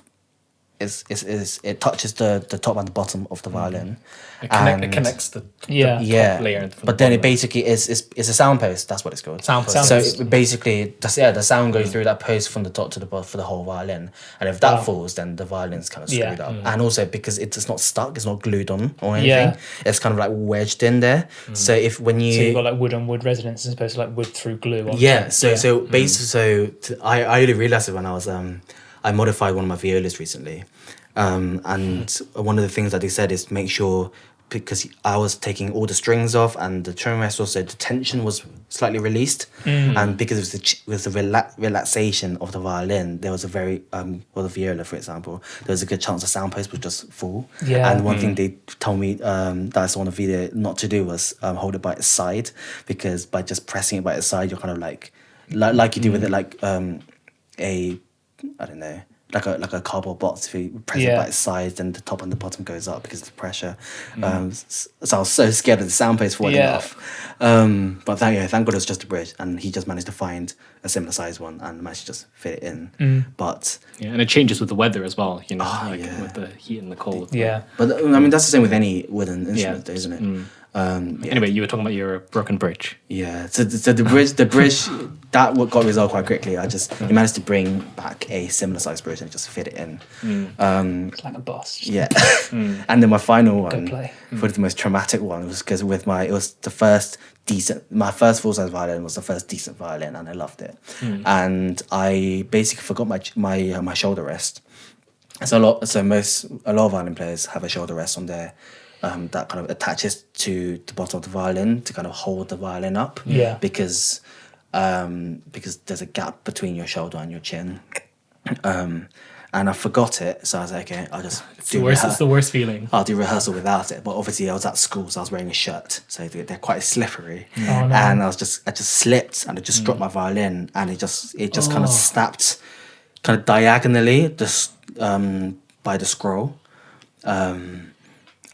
it touches the top and the bottom of the violin. It connects the top layer. But then it basically is it's a sound post. That's what it's called. Sound post. So it basically, the sound goes through that post from the top to the bottom for the whole violin. And if that falls, then the violin's kind of screwed up. And also because it's not stuck, it's not glued on or anything. It's kind of like wedged in there. So if when you So you've got like wood on wood resonance as opposed to like wood through glue. I only realized it when I was I modified one of my violas recently, and one of the things that they said is make sure, because I was taking all the strings off and the trim rest, also the tension was slightly released, and because it was the relaxation of the violin, there was a very the viola, for example, there was a good chance the sound post would just fall. And one thing they told me that I saw on the video not to do was hold it by its side, because by just pressing it by its side, you're kind of like you do with it, like I don't know, like a cardboard box. If you press it by its side, then the top and the bottom goes up because of the pressure. So I was so scared of the sound post falling off. But thank God it was just a bridge, and he just managed to find a similar size one and managed to just fit it in. But and it changes with the weather as well, you know, with the heat and the cold. But I mean, that's the same with any wooden instrument, though, isn't it? Anyway, you were talking about your broken bridge. Yeah, so the bridge that got resolved quite quickly. He managed to bring back a similar size bridge and just fit it in. It's like a boss. Yeah, and then my final one, for the most traumatic one, was because my first full size violin was the first decent violin, and I loved it. And I basically forgot my shoulder rest. So a lot of violin players have a shoulder rest on their that kind of attaches to the bottom of the violin to kind of hold the violin up. Because there's a gap between your shoulder and your chin. And I forgot it, so I was like, okay, I'll just It's the worst feeling. I'll do rehearsal without it. But obviously I was at school, so I was wearing a shirt, so they're quite slippery. Oh, no. And I just slipped and I just dropped my violin, and it just kind of snapped kind of diagonally by the scroll.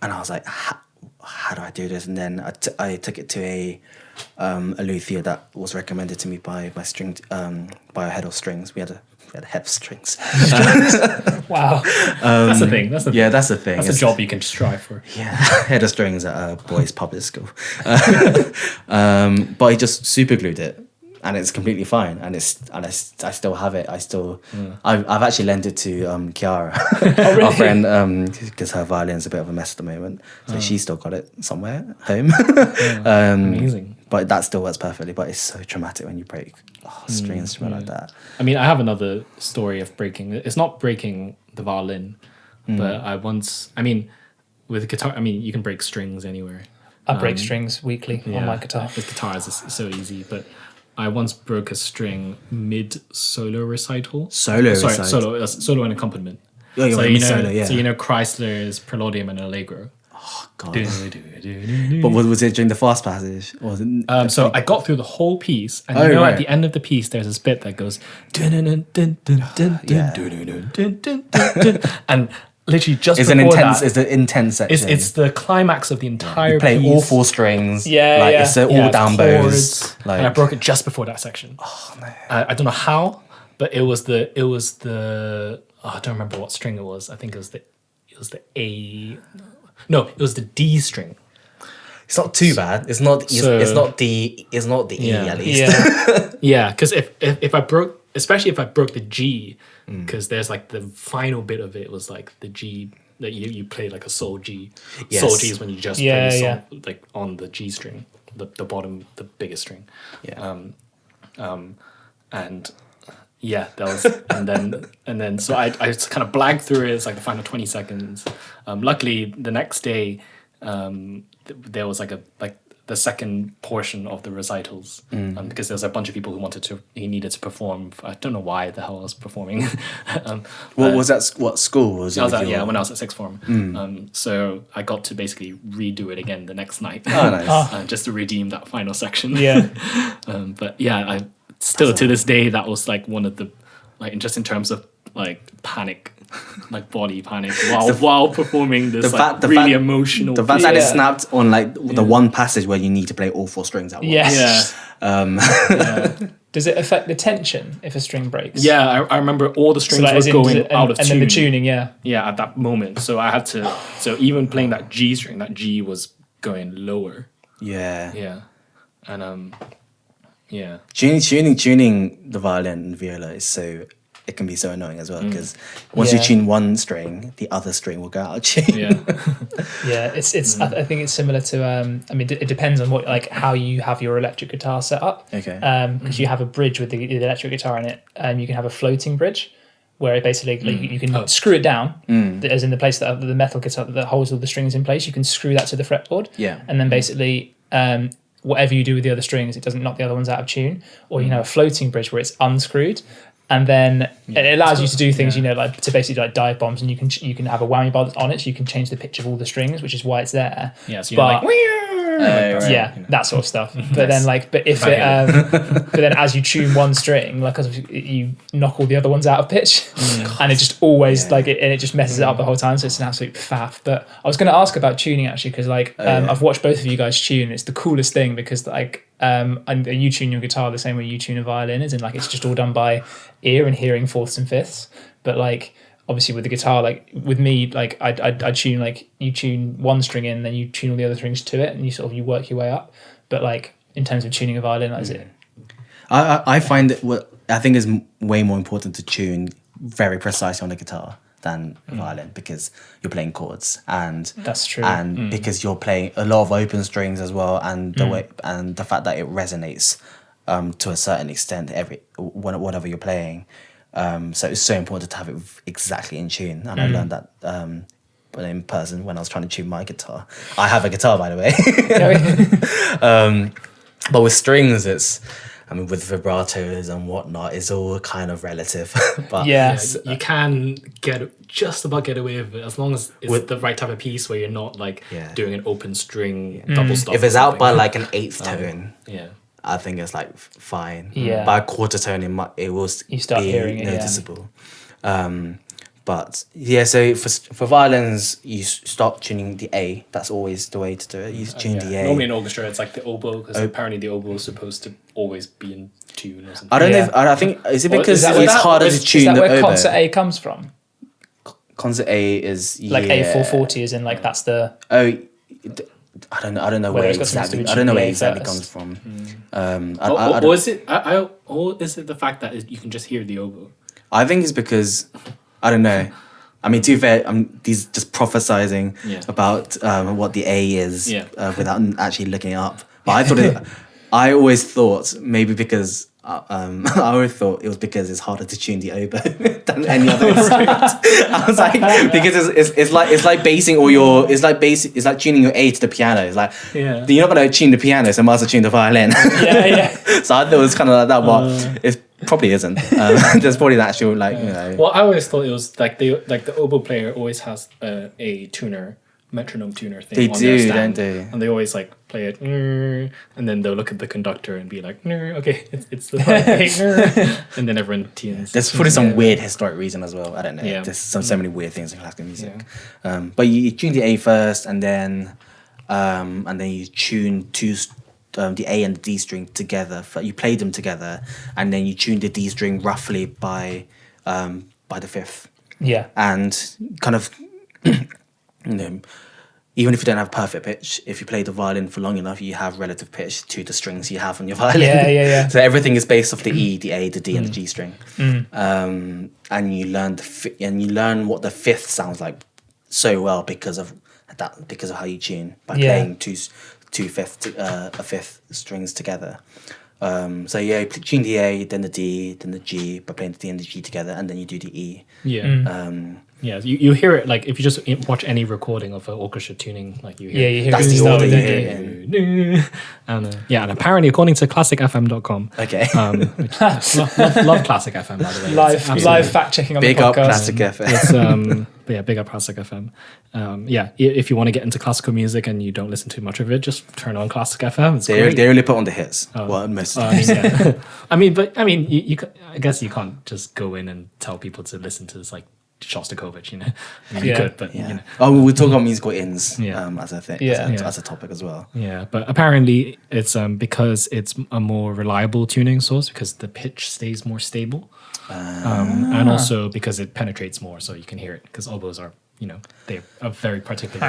And I was like, how do I do this? And then I took it to a luthier that was recommended to me by a head of strings. We had a head of strings. Wow. That's the thing. That's the thing. That's a job you can strive for. Yeah, head of strings at a boys' public school. But he just super glued it, and it's completely fine. And I still have it. I've actually lent it to Kiara, really? our friend, because her violin's a bit of a mess at the moment. So she's still got it somewhere at home. Amazing. But that still works perfectly. But it's so traumatic when you break a string instrument like that. I mean, I have another story of breaking. It's not breaking the violin, but with guitar, you can break strings anywhere. I break strings weekly on my guitar. With guitars, it's so easy. But I once broke a string mid solo recital. Solo and accompaniment. Oh, you're so solo, yeah. So Chrysler's Preludium and Allegro. Oh God. But was it during the fast passage? Or was it so I got through the whole piece, and at the end of the piece, there's this bit that goes, and literally just it's before it's an intense section. It's the climax of the entire you play piece. all four strings. It's all down bows. And I broke it just before that section. Oh no! I don't know how, but it was the I don't remember what string it was. I think it was the A. No, it was the D string. It's not too bad. It's not the E at least. Yeah, because if I broke, especially if I broke the G, because there's like the final bit of it was like the G that you play like a soul G. Yes. Soul G is when you just play the song like on the G string, the bottom, the biggest string. And yeah, that was and then so I just kind of blagged through it. It's like the final 20 seconds. Luckily, the next day, there was like the second portion of the recitals because there was a bunch of people he needed to perform. I don't know why the hell I was performing. What was that? What school was it? When I was at sixth form. So I got to basically redo it again the next night. Oh, nice. Just to redeem that final section. Yeah. But yeah, I still to this day that was like one of the just in terms of like panic, like body panic while performing this emotional. The fact that it Yeah. snapped on like the one passage where you need to play all 4 strings at once. Yes. Yeah. Does it affect the tension if a string breaks? Yeah, I remember all the strings like, were as in, going out of and tune. then the tuning, yeah. Yeah, at that moment. So I had to. So even playing that G string, that G was going lower. Yeah. Yeah, and yeah. Tuning the violin and viola is so, it can be so annoying as well, because once you Yeah. tune one string, the other string will go out of tune. Yeah. Yeah, it's. I think it's similar to. I mean, it depends on what, like, how you have your electric guitar set up. Okay. Because you have a bridge with the electric guitar in it, and you can have a floating bridge, where it basically like, you can screw it down, as in the place that the metal guitar that holds all the strings in place. You can screw that to the fretboard. Yeah. And then basically, whatever you do with the other strings, it doesn't knock the other ones out of tune. Or you know, a floating bridge where it's unscrewed. And then it allows you to do things, you know, like to basically like dive bombs, and you can have a whammy bar on it, so you can change the pitch of all the strings, which is why it's there. Yeah, so you're like, Yeah, that sort of stuff. But then but then as you tune one string, like you knock all the other ones out of pitch, and it just always it just messes it up the whole time. So it's an absolute faff. But I was going to ask about tuning actually, because I've watched both of you guys tune. It's the coolest thing because and you tune your guitar the same way you tune a violin, is in like it's just all done by ear and hearing fourths and fifths. But like obviously with the guitar, like with me, like I tune, like you tune one string in, then you tune all the other strings to it, and you work your way up. But like in terms of tuning a violin, that is it. I find that what I think is way more important to tune very precisely on the guitar than a violin, because you're playing chords, and That's true. and because you're playing a lot of open strings as well, and the way and the fact that it resonates to a certain extent whatever you're playing. So it's so important to have it exactly in tune, and I learned that in person when I was trying to tune my guitar. I have a guitar, by the way. But with strings, with vibratos and whatnot, it's all kind of relative. But Yeah. you can just about get away with it as long as it's the right type of piece where you're not like doing an open string double stop. if it's out by like an eighth tone, yeah. I think it's like fine. Yeah. By a quarter tone, it will You start be hearing it, yeah. noticeable. But yeah, so for violins, you stop tuning the A. That's always the way to do it. You tune the A. Normally in orchestra, it's like the oboe, because apparently the oboe is supposed to always be in tune or something. I don't know. Yeah. I think is it Or because is that- it's harder to Is tune that the where oboe? concert A comes from? Concert A is Like A440 is in like that's the I don't know Whether where it's got something exactly. to do with I don't know where GPA exactly first. comes from. Or is it? Or is it the fact that you can just hear the oboe? I think it's because I don't know. I mean, to be fair, these just prophesizing about what the A is without actually looking it up. But I always thought maybe because I always thought it was because it's harder to tune the oboe than any other instrument. I was like, because it's like basing all your it's like tuning your A to the piano. It's like you're not gonna tune the piano, so I might as well tune the violin. yeah. So I thought it was kind of like that, but it probably isn't. There's probably an actual Well, I always thought it was like the oboe player always has a tuner, metronome tuner thing. They on do, their stand, don't they? And they always like play it, and then they'll look at the conductor and be like, okay, it's the right, and then everyone tunes. There's probably some weird historic reason as well. I don't know. Yeah. There's so many weird things in classical music. But you tune the A first, and then you tune the A and the D string together. You play them together, and then you tune the D string roughly by the fifth. Yeah. And kind of, even if you don't have perfect pitch, if you play the violin for long enough, you have relative pitch to the strings you have on your violin. Yeah. So everything is based off the E, the A, the D, and the G string. And you learn what the fifth sounds like so well because of how you tune by playing a fifth strings together. So you tune the A, then the D, then the G by playing the D and the G together, and then you do the E. Yeah. Yeah, you hear it like if you just watch any recording of an orchestra tuning, like you hear. Yeah, you hear That's it the start order with you it. hear. And apparently, according to classicfm.com, Okay. which, love Classic FM, by the way. It's absolutely- Live fact checking on Big the up podcast. Classic FM. It's but yeah, big up Classic FM. If you want to get into classical music and you don't listen too much of it, just turn on Classic FM. It's great. They only put on the hits. Well, most of the I mean, I guess you can't just go in and tell people to listen to this like Shostakovich, you know. I mean, you Yeah. could, but Yeah. you know. Oh, we'll talk about musical ins Yeah. as a thing, Yeah. as a topic as well. Yeah, but apparently it's because it's a more reliable tuning source because the pitch stays more stable, and also because it penetrates more, so you can hear it because oboes are, they are very particular.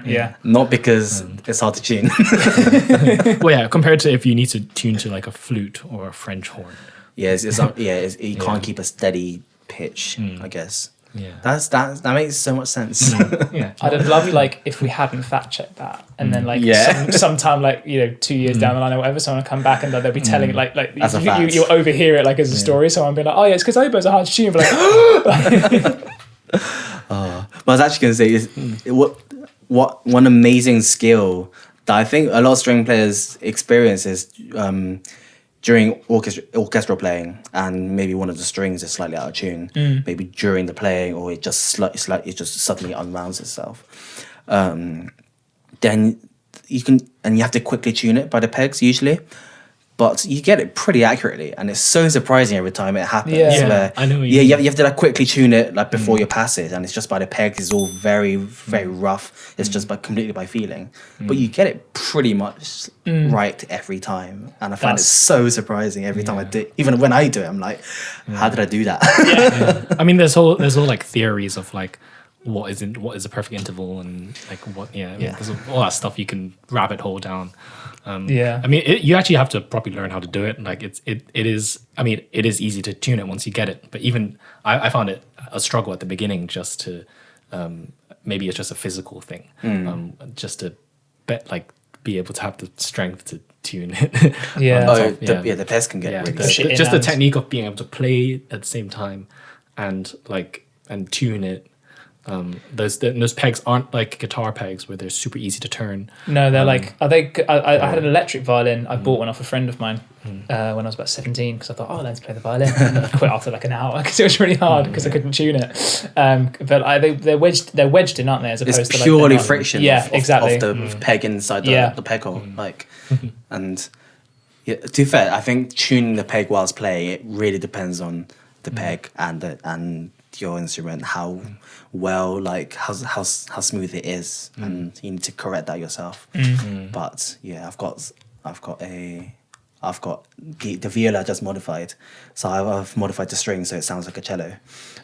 Yeah. Not because it's hard to tune. Well, yeah, compared to if you need to tune to like a flute or a French horn. You can't keep a steady pitch, I guess. Yeah. That makes so much sense. Yeah, I'd have loved if we hadn't fact checked that, and then Yeah. sometime 2 years down the line or whatever, someone would come back and they'll be telling As a fact. you overhear it as a story. Someone be like, oh yeah, it's because oboes are hard to tune. But But I was actually going to say what one amazing skill that I think a lot of string players experience is during orchestral playing, and maybe one of the strings is slightly out of tune, maybe during the playing, or it just it just suddenly unwounds itself. Then you have to quickly tune it by the pegs usually. But you get it pretty accurately, and it's so surprising every time it happens. Yeah. Where, I know what you mean. you have to quickly tune it before your passage, and it's just by the pegs. It's all very, very rough. It's just completely by feeling, but you get it pretty much right every time, and I find it so surprising every time I do. Even when I do it, I'm like, how did I do that? I mean, there's all like theories of like what is a perfect interval and like what there's all that stuff you can rabbit hole down. I mean, you actually have to properly learn how to do it. Like it is. I mean, it is easy to tune it once you get it. But even I found it a struggle at the beginning just to maybe it's just a physical thing. Just to be able to have the strength to tune it. Yeah. The pegs can get really Push it in just the and- technique of being able to play at the same time and tune it. Those pegs aren't like guitar pegs where they're super easy to turn. No, they're are they? I had an electric violin. I bought one off a friend of mine when I was about 17 because I thought, let's play the violin. And I quit after an hour because it was really hard because I couldn't tune it. But they're wedged in, aren't they? As opposed It's to purely they're not- friction. Yeah, exactly. Of the peg inside the peg hole, and to be fair, I think tuning the peg whilst playing it really depends on the peg and your instrument, how well how smooth it is, and you need to correct that yourself. But yeah, I've got the viola I just modified, so I've modified the string so it sounds like a cello.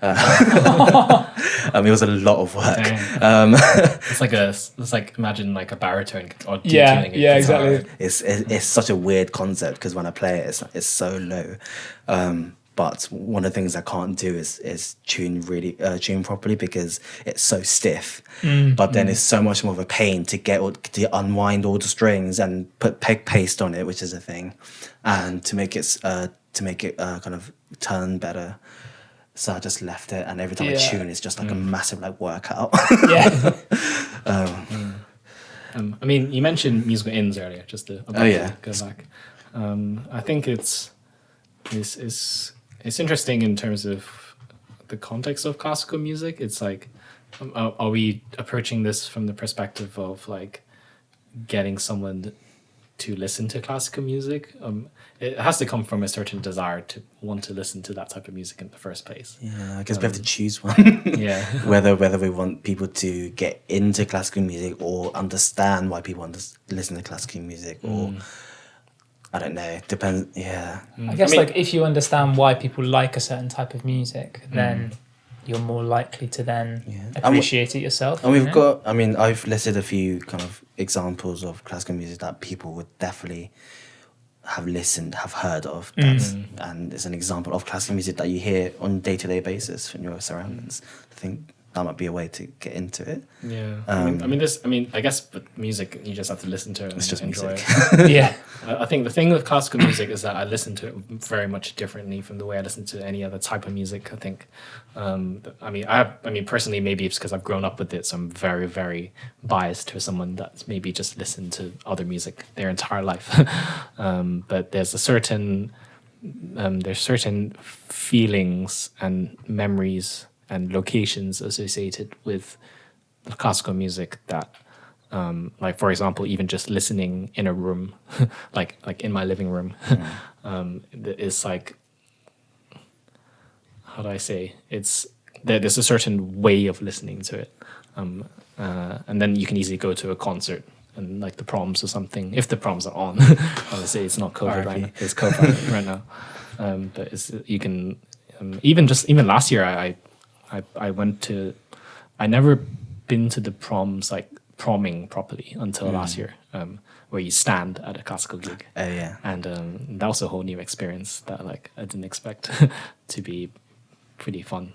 It was a lot of work. It's like imagine like a baritone or Yeah, tuning a yeah, guitar. exactly. It's such a weird concept because when I play it, it's so low. But one of the things I can't do is tune properly because it's so stiff. But then it's so much more of a pain to unwind all the strings and put peg paste on it, which is a thing, and to make it kind of turn better. So I just left it, and every time I tune, it's just like a massive workout. Yeah. I mean, you mentioned musical ins earlier, just to go back. I think it's interesting in terms of the context of classical music. It's like, are we approaching this from the perspective of getting someone to listen to classical music? It has to come from a certain desire to want to listen to that type of music in the first place. Yeah, I guess we have to choose one. Yeah. whether we want people to get into classical music or understand why people listen to classical music, or I don't know. Depends. Yeah. I guess if you understand why people like a certain type of music, then you're more likely to then appreciate it yourself. And I've listed a few kind of examples of classical music that people would definitely have heard of. And it's an example of classical music that you hear on a day-to-day basis from your surroundings. I think that might be a way to get into it. Yeah, I guess with music, you just have to listen to it and just enjoy music. it. Yeah. I think the thing with classical music is that I listen to it very much differently from the way I listen to any other type of music. I think, personally, maybe it's because I've grown up with it, so I'm very, very biased to someone that's maybe just listened to other music their entire life. But there's certain feelings and memories and locations associated with classical music that, like for example, even just listening in a room, like in my living room, is like, how do I say? There's a certain way of listening to it, and then you can easily go to a concert and like the proms or something, if the proms are on. Obviously, it's not COVID right now. It's COVID right now, but you can even last year I went to. I never been to the proms, like promming properly until last year, where you stand at a classical gig. Oh yeah, and that was a whole new experience that like I didn't expect to be pretty fun.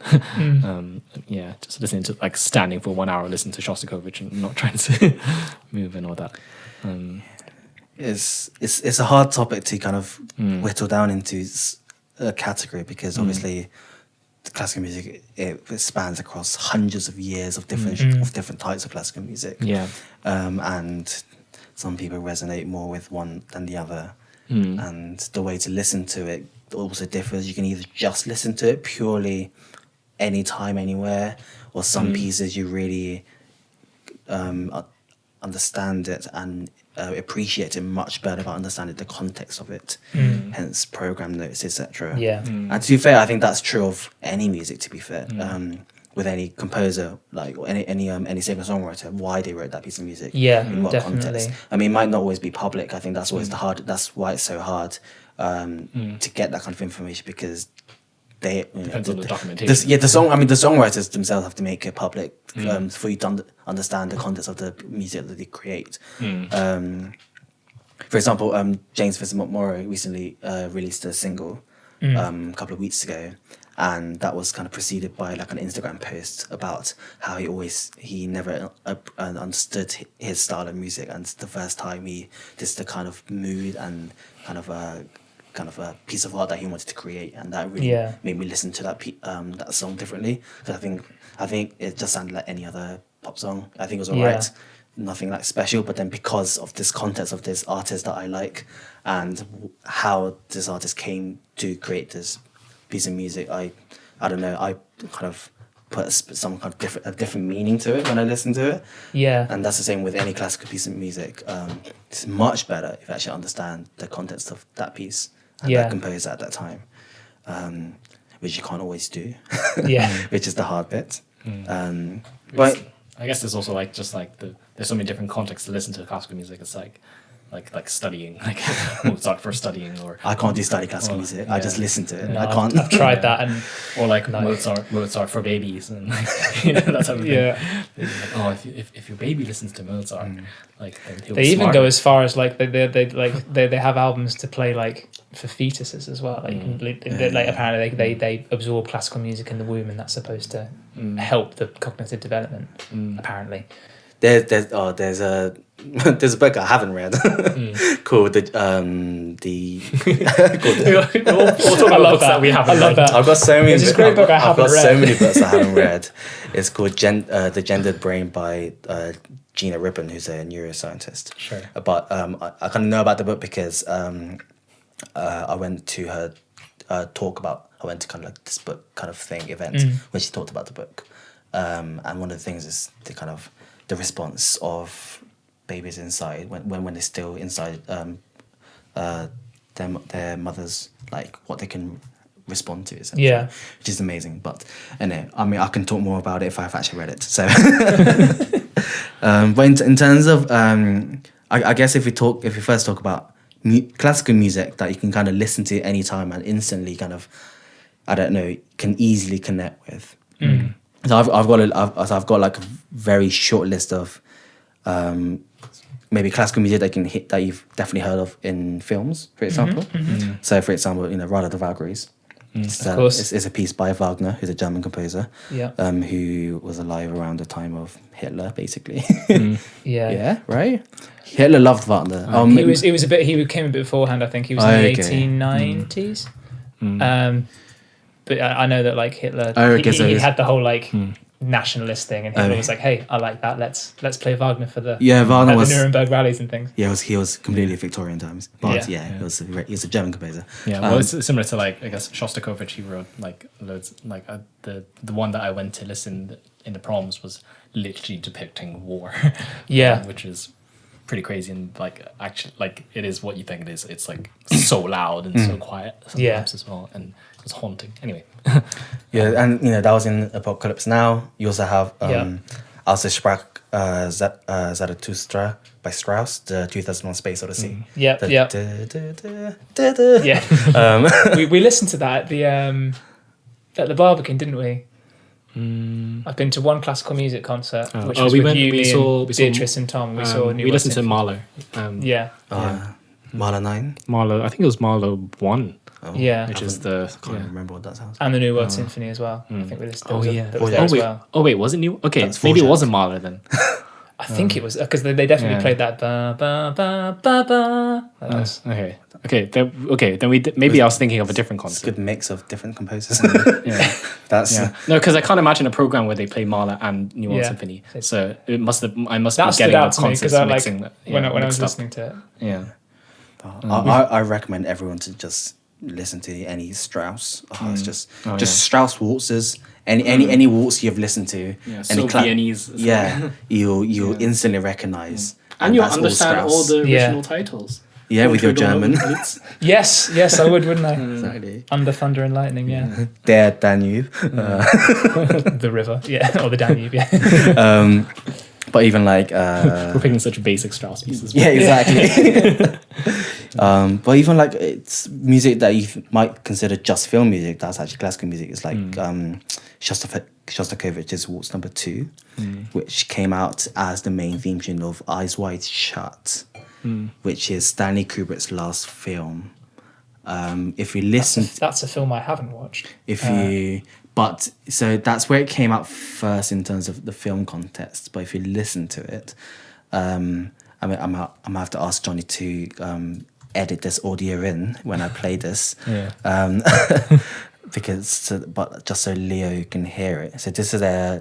Just listening to like standing for 1 hour, listening to Shostakovich and not trying to move and all that. It's a hard topic to kind of whittle down into a category, because obviously the classical music it spans across hundreds of years of different types of classical music. Yeah, and some people resonate more with one than the other, and the way to listen to it also differs. You can either just listen to it purely anytime, anywhere, or some pieces you really understand it and appreciate it much better by understanding the context of it, hence program notes, etc. Yeah. And to be fair, I think that's true of any music, to be fair. With any composer, like or any singer-songwriter, why they wrote that piece of music, in what context. I mean, it might not always be public. I think that's always that's why it's so hard to get that kind of information, because they depends on the documentation. The songwriters themselves have to make it public for you to understand the context of the music that they create. For example, James Vincent Montmorrow recently released a single a couple of weeks ago, and that was kind of preceded by like an Instagram post about how he never understood his style of music, and the first time this is the kind of mood and kind of a piece of art that he wanted to create, and that really made me listen to that song differently. Because I think it just sounded like any other pop song. I think it was alright, nothing like special. But then because of this context of this artist that I like, and how this artist came to create this piece of music, I don't know, I kind of put some kind of different meaning to it when I listen to it. Yeah. And that's the same with any classical piece of music. It's much better if you actually understand the context of that piece and that composer at that time, which you can't always do. Which is the hard bit. But I guess there's also there's so many different contexts to listen to classical music. It's like studying, like Mozart for studying, or I can't do study classical music. I just listen to it. No, I can't. I've tried that, and or like Mozart for babies, and that type of thing. If your baby listens to Mozart, like then he'll they even go as far as like they have albums to play like for fetuses as well. Like apparently they absorb classical music in the womb, and that's supposed to help the cognitive development. Apparently. There's a book I haven't read called the I love that. We haven't read. I've got so many. It's a great book I haven't read. I've got so many books I haven't read. It's called The Gendered Brain by Gina Rippon, who's a neuroscientist. Sure. But I kind of know about the book because I went to her talk about. I went to kind of like this book kind of thing event when she talked about the book, and one of the things is the response of babies inside when they're still inside their mothers, like what they can respond to, essentially, which is amazing. But anyway, I mean, I can talk more about it if I've actually read it. So, but in terms of, I guess if we first talk about classical music that you can kind of listen to anytime and instantly kind of, I don't know, can easily connect with. So I've got like a very short list of maybe classical music that you've definitely heard of in films, for example. So for example, Ride of the Valkyries, Of course. It's a piece by Wagner, who's a German composer, Yeah. who was alive around the time of Hitler, basically. Yeah. Yeah, right. Hitler loved Wagner. He came a bit beforehand, I think. He was in the Okay. 1890s. But I know that like Hitler, Oh, okay, so he he's- had the whole like nationalist thing, and Hitler was like, "Hey, I like that. Let's play Wagner for the Wagner at was. the Nuremberg rallies and things." Yeah, he was completely Victorian times, but Yeah. he was a German composer. Yeah, well, it's similar to like I guess Shostakovich. He wrote like loads. Like the one that I went to listen in the proms was literally depicting war. Yeah. which is pretty crazy and like actually like it is what you think it is. It's like so loud and so quiet sometimes as well, and it's haunting. Anyway, Yeah, and that was in Apocalypse Now. You also have Also Sprach Zarathustra by Strauss, the 2001 Space Odyssey. Yep, The yep. Yeah. we listened to that at the Barbican, didn't we? I've been to one classical music concert, which was with you, me, and Beatrice and Tom. We saw New we listened to Symphony. Mahler. Yeah. Mahler 9. Mahler. I think it was Mahler 1. Yeah. Which is the Can't remember what that sounds. And the New World Symphony as well. I think we listened to that was yeah. there as well. Oh wait, was it new? Okay, That's maybe it Dvorak. wasn't Mahler then. I think it was because they definitely played that ba ba ba ba ba. That was- Then maybe I was thinking of a different It's a concert. good mix of different composers. Yeah. That's No, because I can't imagine a program where they play Mahler and New World Yeah. Symphony. So I must that be stood getting out the to me concerts because I like mixing that, when I was mixed up. listening to it. Yeah. I recommend everyone to just listen to any Strauss. It's just yeah. Strauss waltzes. Any waltz you've listened to, Yeah, any so Viennese as well. you'll instantly recognize, And you'll that's understand all Strauss. the Yeah. original titles. With your German. Yes, I would, wouldn't I? Exactly. Under Thunder and Lightning, yeah. Der Danube. The river, yeah, or the Danube, yeah. But even like We're picking such basic Strauss pieces. yeah, exactly. But even like it's music that you might consider just film music. That's actually classical music. It's like Shostakovich's Waltz Number 2, which came out as the main theme tune of Eyes Wide Shut, which is Stanley Kubrick's last film. If you listen, That's a film I haven't watched. but so that's where it came out first in terms of the film context. But if you listen to it, I'm gonna have to ask Johnny to edit this audio in when I play this. But just so Leo can hear it. So this is a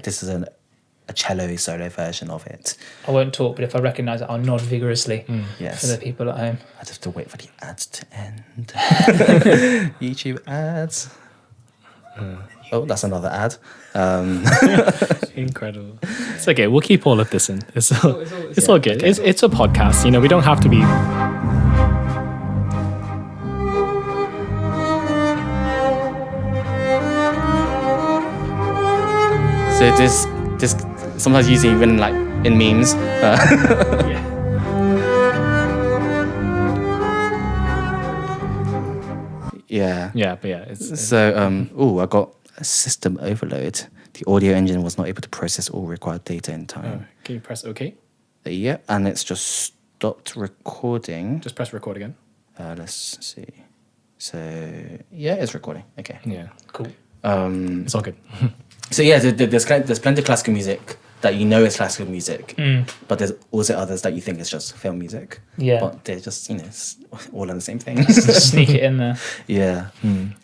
cello solo version of it. I won't talk, but if I recognise it, I'll nod vigorously Yes. for the people at home. I'd have to wait for the ads to end. YouTube ads. Oh, that's another ad. Incredible. It's okay. We'll keep all of this in. It's all good. Okay. It's a podcast. We don't have to be. So this sometimes using even like in memes. Yeah. Yeah, but yeah, it's So I got a system overload. The audio engine was not able to process all required data in time. Can you press OK? Yeah, and it's just stopped recording. Just press record again. Let's see. So yeah, it's recording. Okay. Yeah, Cool. it's all good. So yeah, there's plenty of classical music that you know is classical music, but there's also others that you think is just film music. Yeah. But they're just it's all in the same thing. Just sneak it in there. Yeah.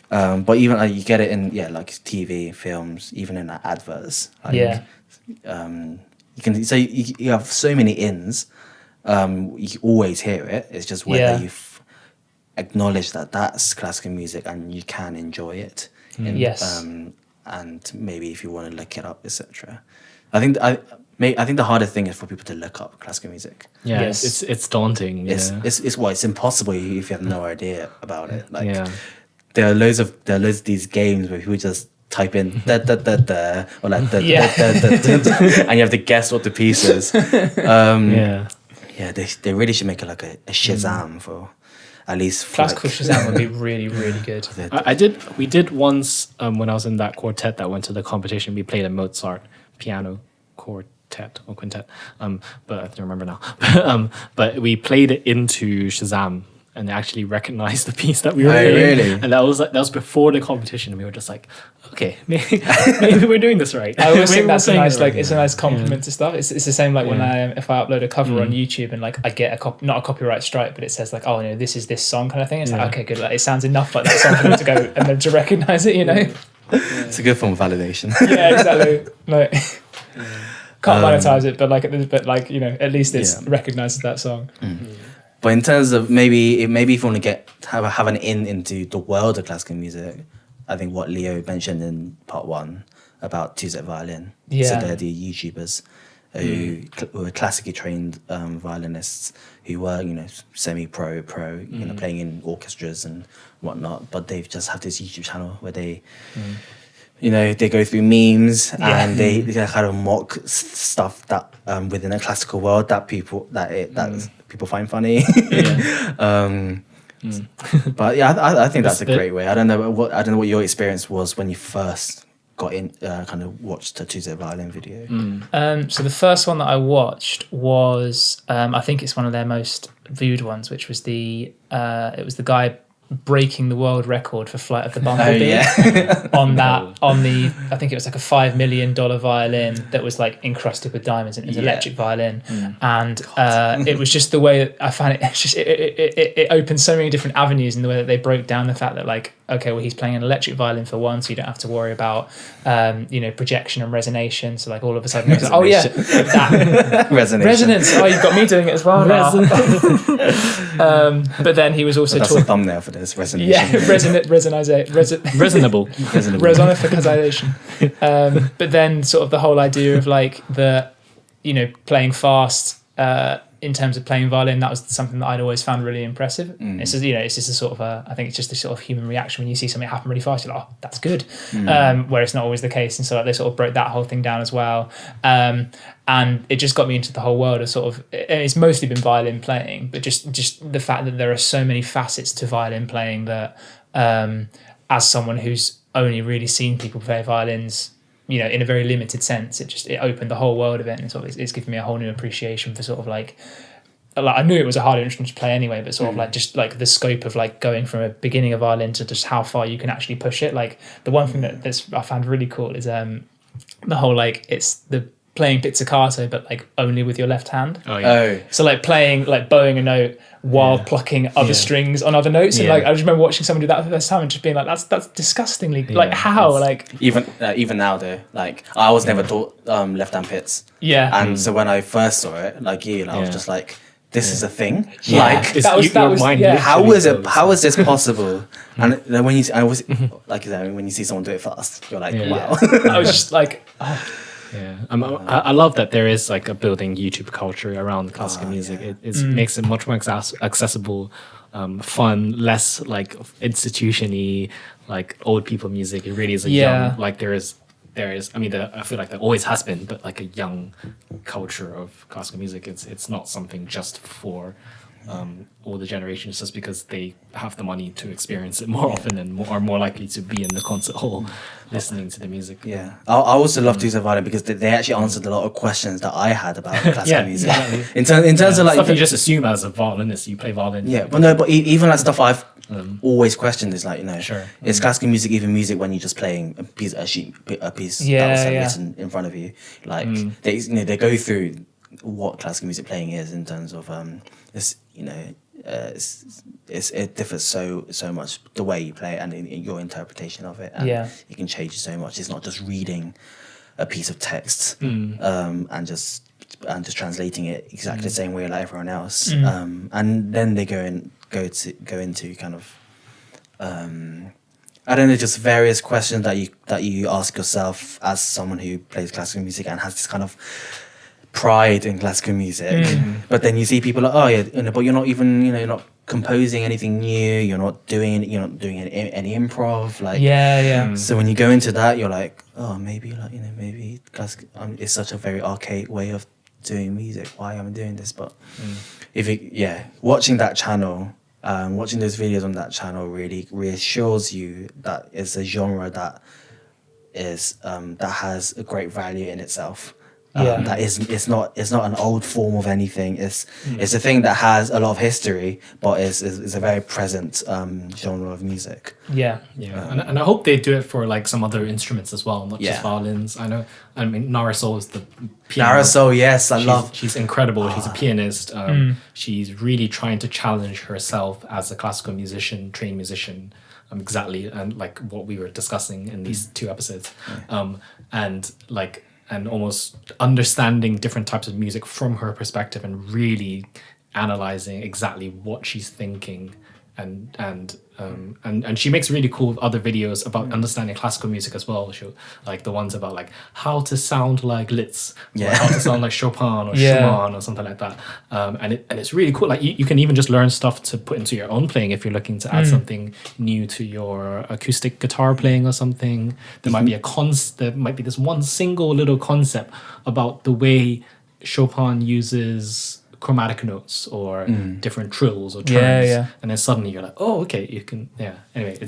But even you get it in like TV, films, even in adverts. Like, Yeah. You can you have so many ins. You always hear it. It's just whether you acknowledge that that's classical music and you can enjoy it. Yes. And maybe if you want to look it up, etc. I think the hardest thing is for people to look up classical music. Yeah, Yes. it's daunting. It's impossible if you have no idea about it. Like there are loads of these games where people just type in da da da da or like da da da da da, and you have to guess what the piece is. They really should make it like a Shazam for at least Classical Shazam would be really, really good. We did once when I was in that quartet that went to the competition. We played a Mozart piano quartet or quintet, but I don't remember now. But we played it into Shazam, and they actually recognized the piece that we were Oh, playing. really? And that was before the competition, and we were just like, okay, maybe we're doing this right. I always Maybe think that's we're a saying nice it right. it's a nice compliment to stuff. It's the same like when if I upload a cover on YouTube and like I get not a copyright strike, but it says like, oh, this is this song kind of thing. It's like, okay, good. Like, it sounds enough like that song for them to go and then to recognize it. It's a good form of validation. Yeah, exactly. Like, can't monetize it, but at least it's recognized as that song. But in terms of maybe if you want to have an into the world of classical music, I think what Leo mentioned in part 1 about two-set violin. Yeah. So they're the YouTubers who were classically trained violinists who were, semi-pro, playing in orchestras and whatnot. But they've just have this YouTube channel where they, they go through memes and they kind of mock stuff that within the classical world that people people find funny. But yeah, I think that's a great way. I don't know what your experience was when you first got in, kind of watched a two-set violin video. So the first one that I watched was I think it's one of their most viewed ones, which was it was the guy breaking the world record for Flight of the Bumblebee on the I think it was like a $5 million violin that was like encrusted with diamonds, and it was an electric violin. And it was just the way that I found it opened so many different avenues in the way that they broke down the fact that like, okay, well, he's playing an electric violin for one, so you don't have to worry about projection and resonation. So like all of a sudden it's like, oh yeah, that resonance. Oh, you've got me doing it as well now. But then he was also that's a thumbnail for this resonation. Yeah, resonable. Resonificization. But then sort of the whole idea of like playing fast in terms of playing violin, that was something that I'd always found really impressive. It's just, it's just a sort of I think it's just a sort of human reaction when you see something happen really fast. You're like, oh, that's good. Where it's not always the case, and so like, they sort of broke that whole thing down as well. And it just got me into the whole world of sort of, it's mostly been violin playing, but just the fact that there are so many facets to violin playing that as someone who's only really seen people play violins, in a very limited sense, it opened the whole world of it, and it's given me a whole new appreciation for sort of like I knew it was a harder instrument to play anyway, but sort of like just like the scope of like going from a beginning of violin to just how far you can actually push it. Like the one thing that's I found really cool is the whole like it's the playing pizzicato but like only with your left hand. So like playing like bowing a note while plucking other strings on other notes, and like I just remember watching someone do that for the first time and just being like, that's disgustingly like how like even now though, like I was never taught left hand pits, and so when I first saw it, like I was just like, this is a thing. Like how is this possible? And then when you see someone do it fast, you're like, wow. I was just like, I love that there is like a building YouTube culture around classical music. It makes it much more accessible, fun, less like institution-y, like old people music. It really is a young, like there is I mean, I feel like there always has been, but like a young culture of classical music. It's not something just for all the generations, just because they have the money to experience it more often and are more likely to be in the concert hall listening to the music. Yeah, I also love two-set violin because they actually answered a lot of questions that I had about classical music. In terms of like stuff you just assume as a violinist, you play violin. Yeah, but no, but even like stuff I've always questioned is like, is classical music even music when you're just playing a piece that was written in front of you? Like they go through what classical music playing is in terms of it differs so much the way you play it and in your interpretation of it, and it can change so much. It's not just reading a piece of text and just translating it exactly the same way like everyone else, and then they go into kind of I don't know, just various questions that you ask yourself as someone who plays classical music and has this kind of pride in classical music, but then you see people like, but you're not even, you're not composing anything new, you're not doing any improv, like so when you go into that, you're like, maybe classical it's such a very archaic way of doing music, why am I doing this? But watching that channel, watching those videos on that channel really reassures you that it's a genre that is that has a great value in itself. That it's not an old form of anything. It's a thing that has a lot of history, but it's a very present genre of music. Yeah. And I hope they do it for like some other instruments as well, not just violins. I mean, Nara Soul is the piano. Nara Soul, yes, she's incredible. She's a pianist. She's really trying to challenge herself as a classical musician, trained musician. Exactly, and like what we were discussing in these 2 episodes, and almost understanding different types of music from her perspective and really analyzing exactly what she's thinking, and she makes really cool other videos about understanding classical music as well. She'll like the ones about like how to sound like Liszt, or how to sound like Chopin or Schumann or something like that. And it's really cool. Like you can even just learn stuff to put into your own playing if you're looking to add something new to your acoustic guitar playing or something. There might be there might be this one single little concept about the way Chopin uses chromatic notes or different trills or terms, and then suddenly you're like, oh, okay, you can, anyway,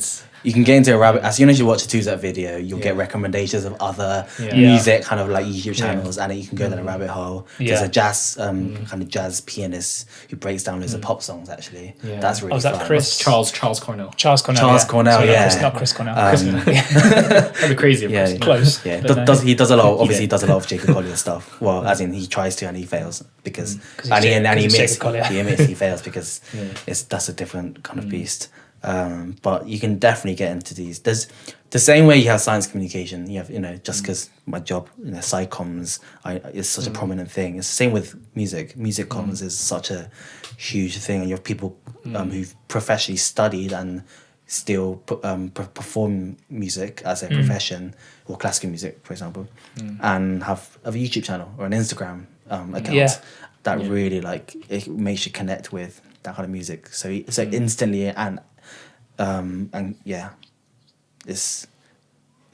you can get into a rabbit. As soon as you watch a 2-Step video, you'll get recommendations of other music, kind of like YouTube channels, and then you can go down a rabbit hole. There's a jazz kind of jazz pianist who breaks down loads of pop songs. Actually, that's really that fun. Chris Charles Cornell. Charles Cornell. Not Chris Cornell. That'd be crazy. Of course. Close. Yeah, he does a lot. Obviously, he does a lot of Jacob Collier stuff. Well, as in he tries to and he fails because he admits he fails because that's a different kind of beast. But you can definitely get into these. There's the same way you have science communication. You have, just because my job, psychoms is such a prominent thing. It's the same with music. Music comms is such a huge thing, and you have people who've professionally studied and still perform music as a profession, or classical music, for example, and have a YouTube channel or an Instagram account that really it makes you connect with that kind of music. So instantly it's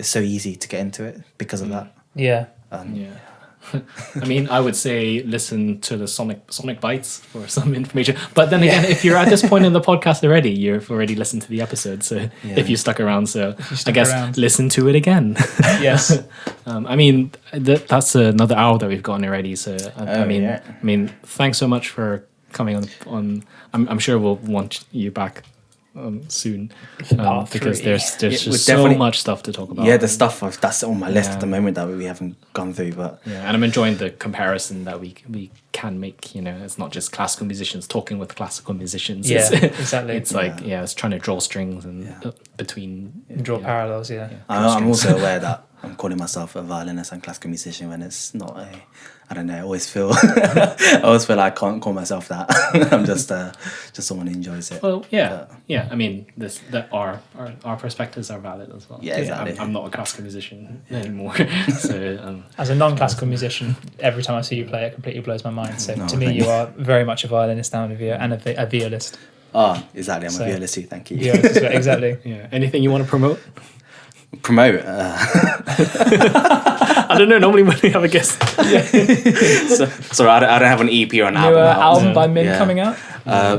so easy to get into it because of that. I mean, I would say listen to the Sonic Bytes for some information. But then again, if you're at this point in the podcast already, you've already listened to the episode. So if you stuck around, listen to it again. Yes. I mean, that's another hour that we've gotten already. So I mean, thanks so much for coming on. I'm sure we'll want you back soon, because there's just so much stuff to talk about. The stuff that's on my list at the moment that we haven't gone through, but and I'm enjoying the comparison that we can make. It's not just classical musicians talking with classical musicians. Exactly. It's it's trying to draw strings and draw parallels. I'm also aware that I'm calling myself a violinist and classical musician when it's not I don't know. I always feel like I can't call myself that. I'm just someone who enjoys it. Well, I mean, our perspectives are valid as well. Yeah, exactly. I'm not a classical musician anymore. So, as a non-classical musician, every time I see you play, it completely blows my mind. So to me, you are very much a violinist now and a violist. Oh, exactly. I'm a violist too. Thank you. Exactly. Anything you want to promote? Promote. I don't know. Normally when we have a guest. So I don't have an EP or an album. Album by Min coming out.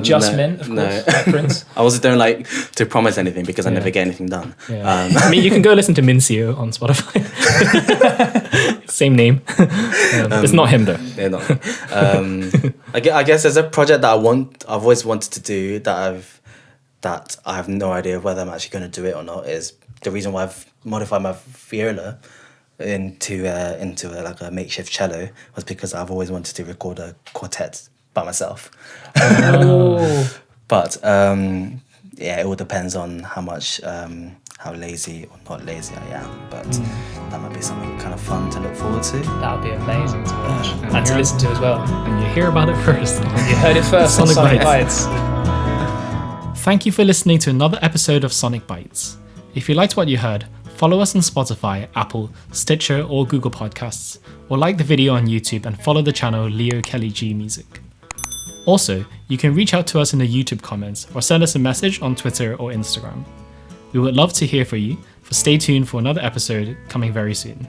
Just Min, of course. Prince. I also don't like to promise anything because I never get anything done. I mean, you can go listen to Mincio on Spotify. Same name. It's not him though. They're not. I guess there's a project that I've always wanted to do that I have no idea whether I'm actually going to do it or not. Is the reason why I've modified my viola into a makeshift cello was because I've always wanted to record a quartet by myself. But it all depends on how lazy or not lazy I am. But that might be something kind of fun to look forward to. That would be amazing to watch and to listen to as well. And you hear about it first. You heard it first on Sonic Bytes. Thank you for listening to another episode of Sonic Bytes. If you liked what you heard, follow us on Spotify, Apple, Stitcher or Google Podcasts, or like the video on YouTube and follow the channel Leo Kelly G Music. Also, you can reach out to us in the YouTube comments or send us a message on Twitter or Instagram. We would love to hear from you, so stay tuned for another episode coming very soon.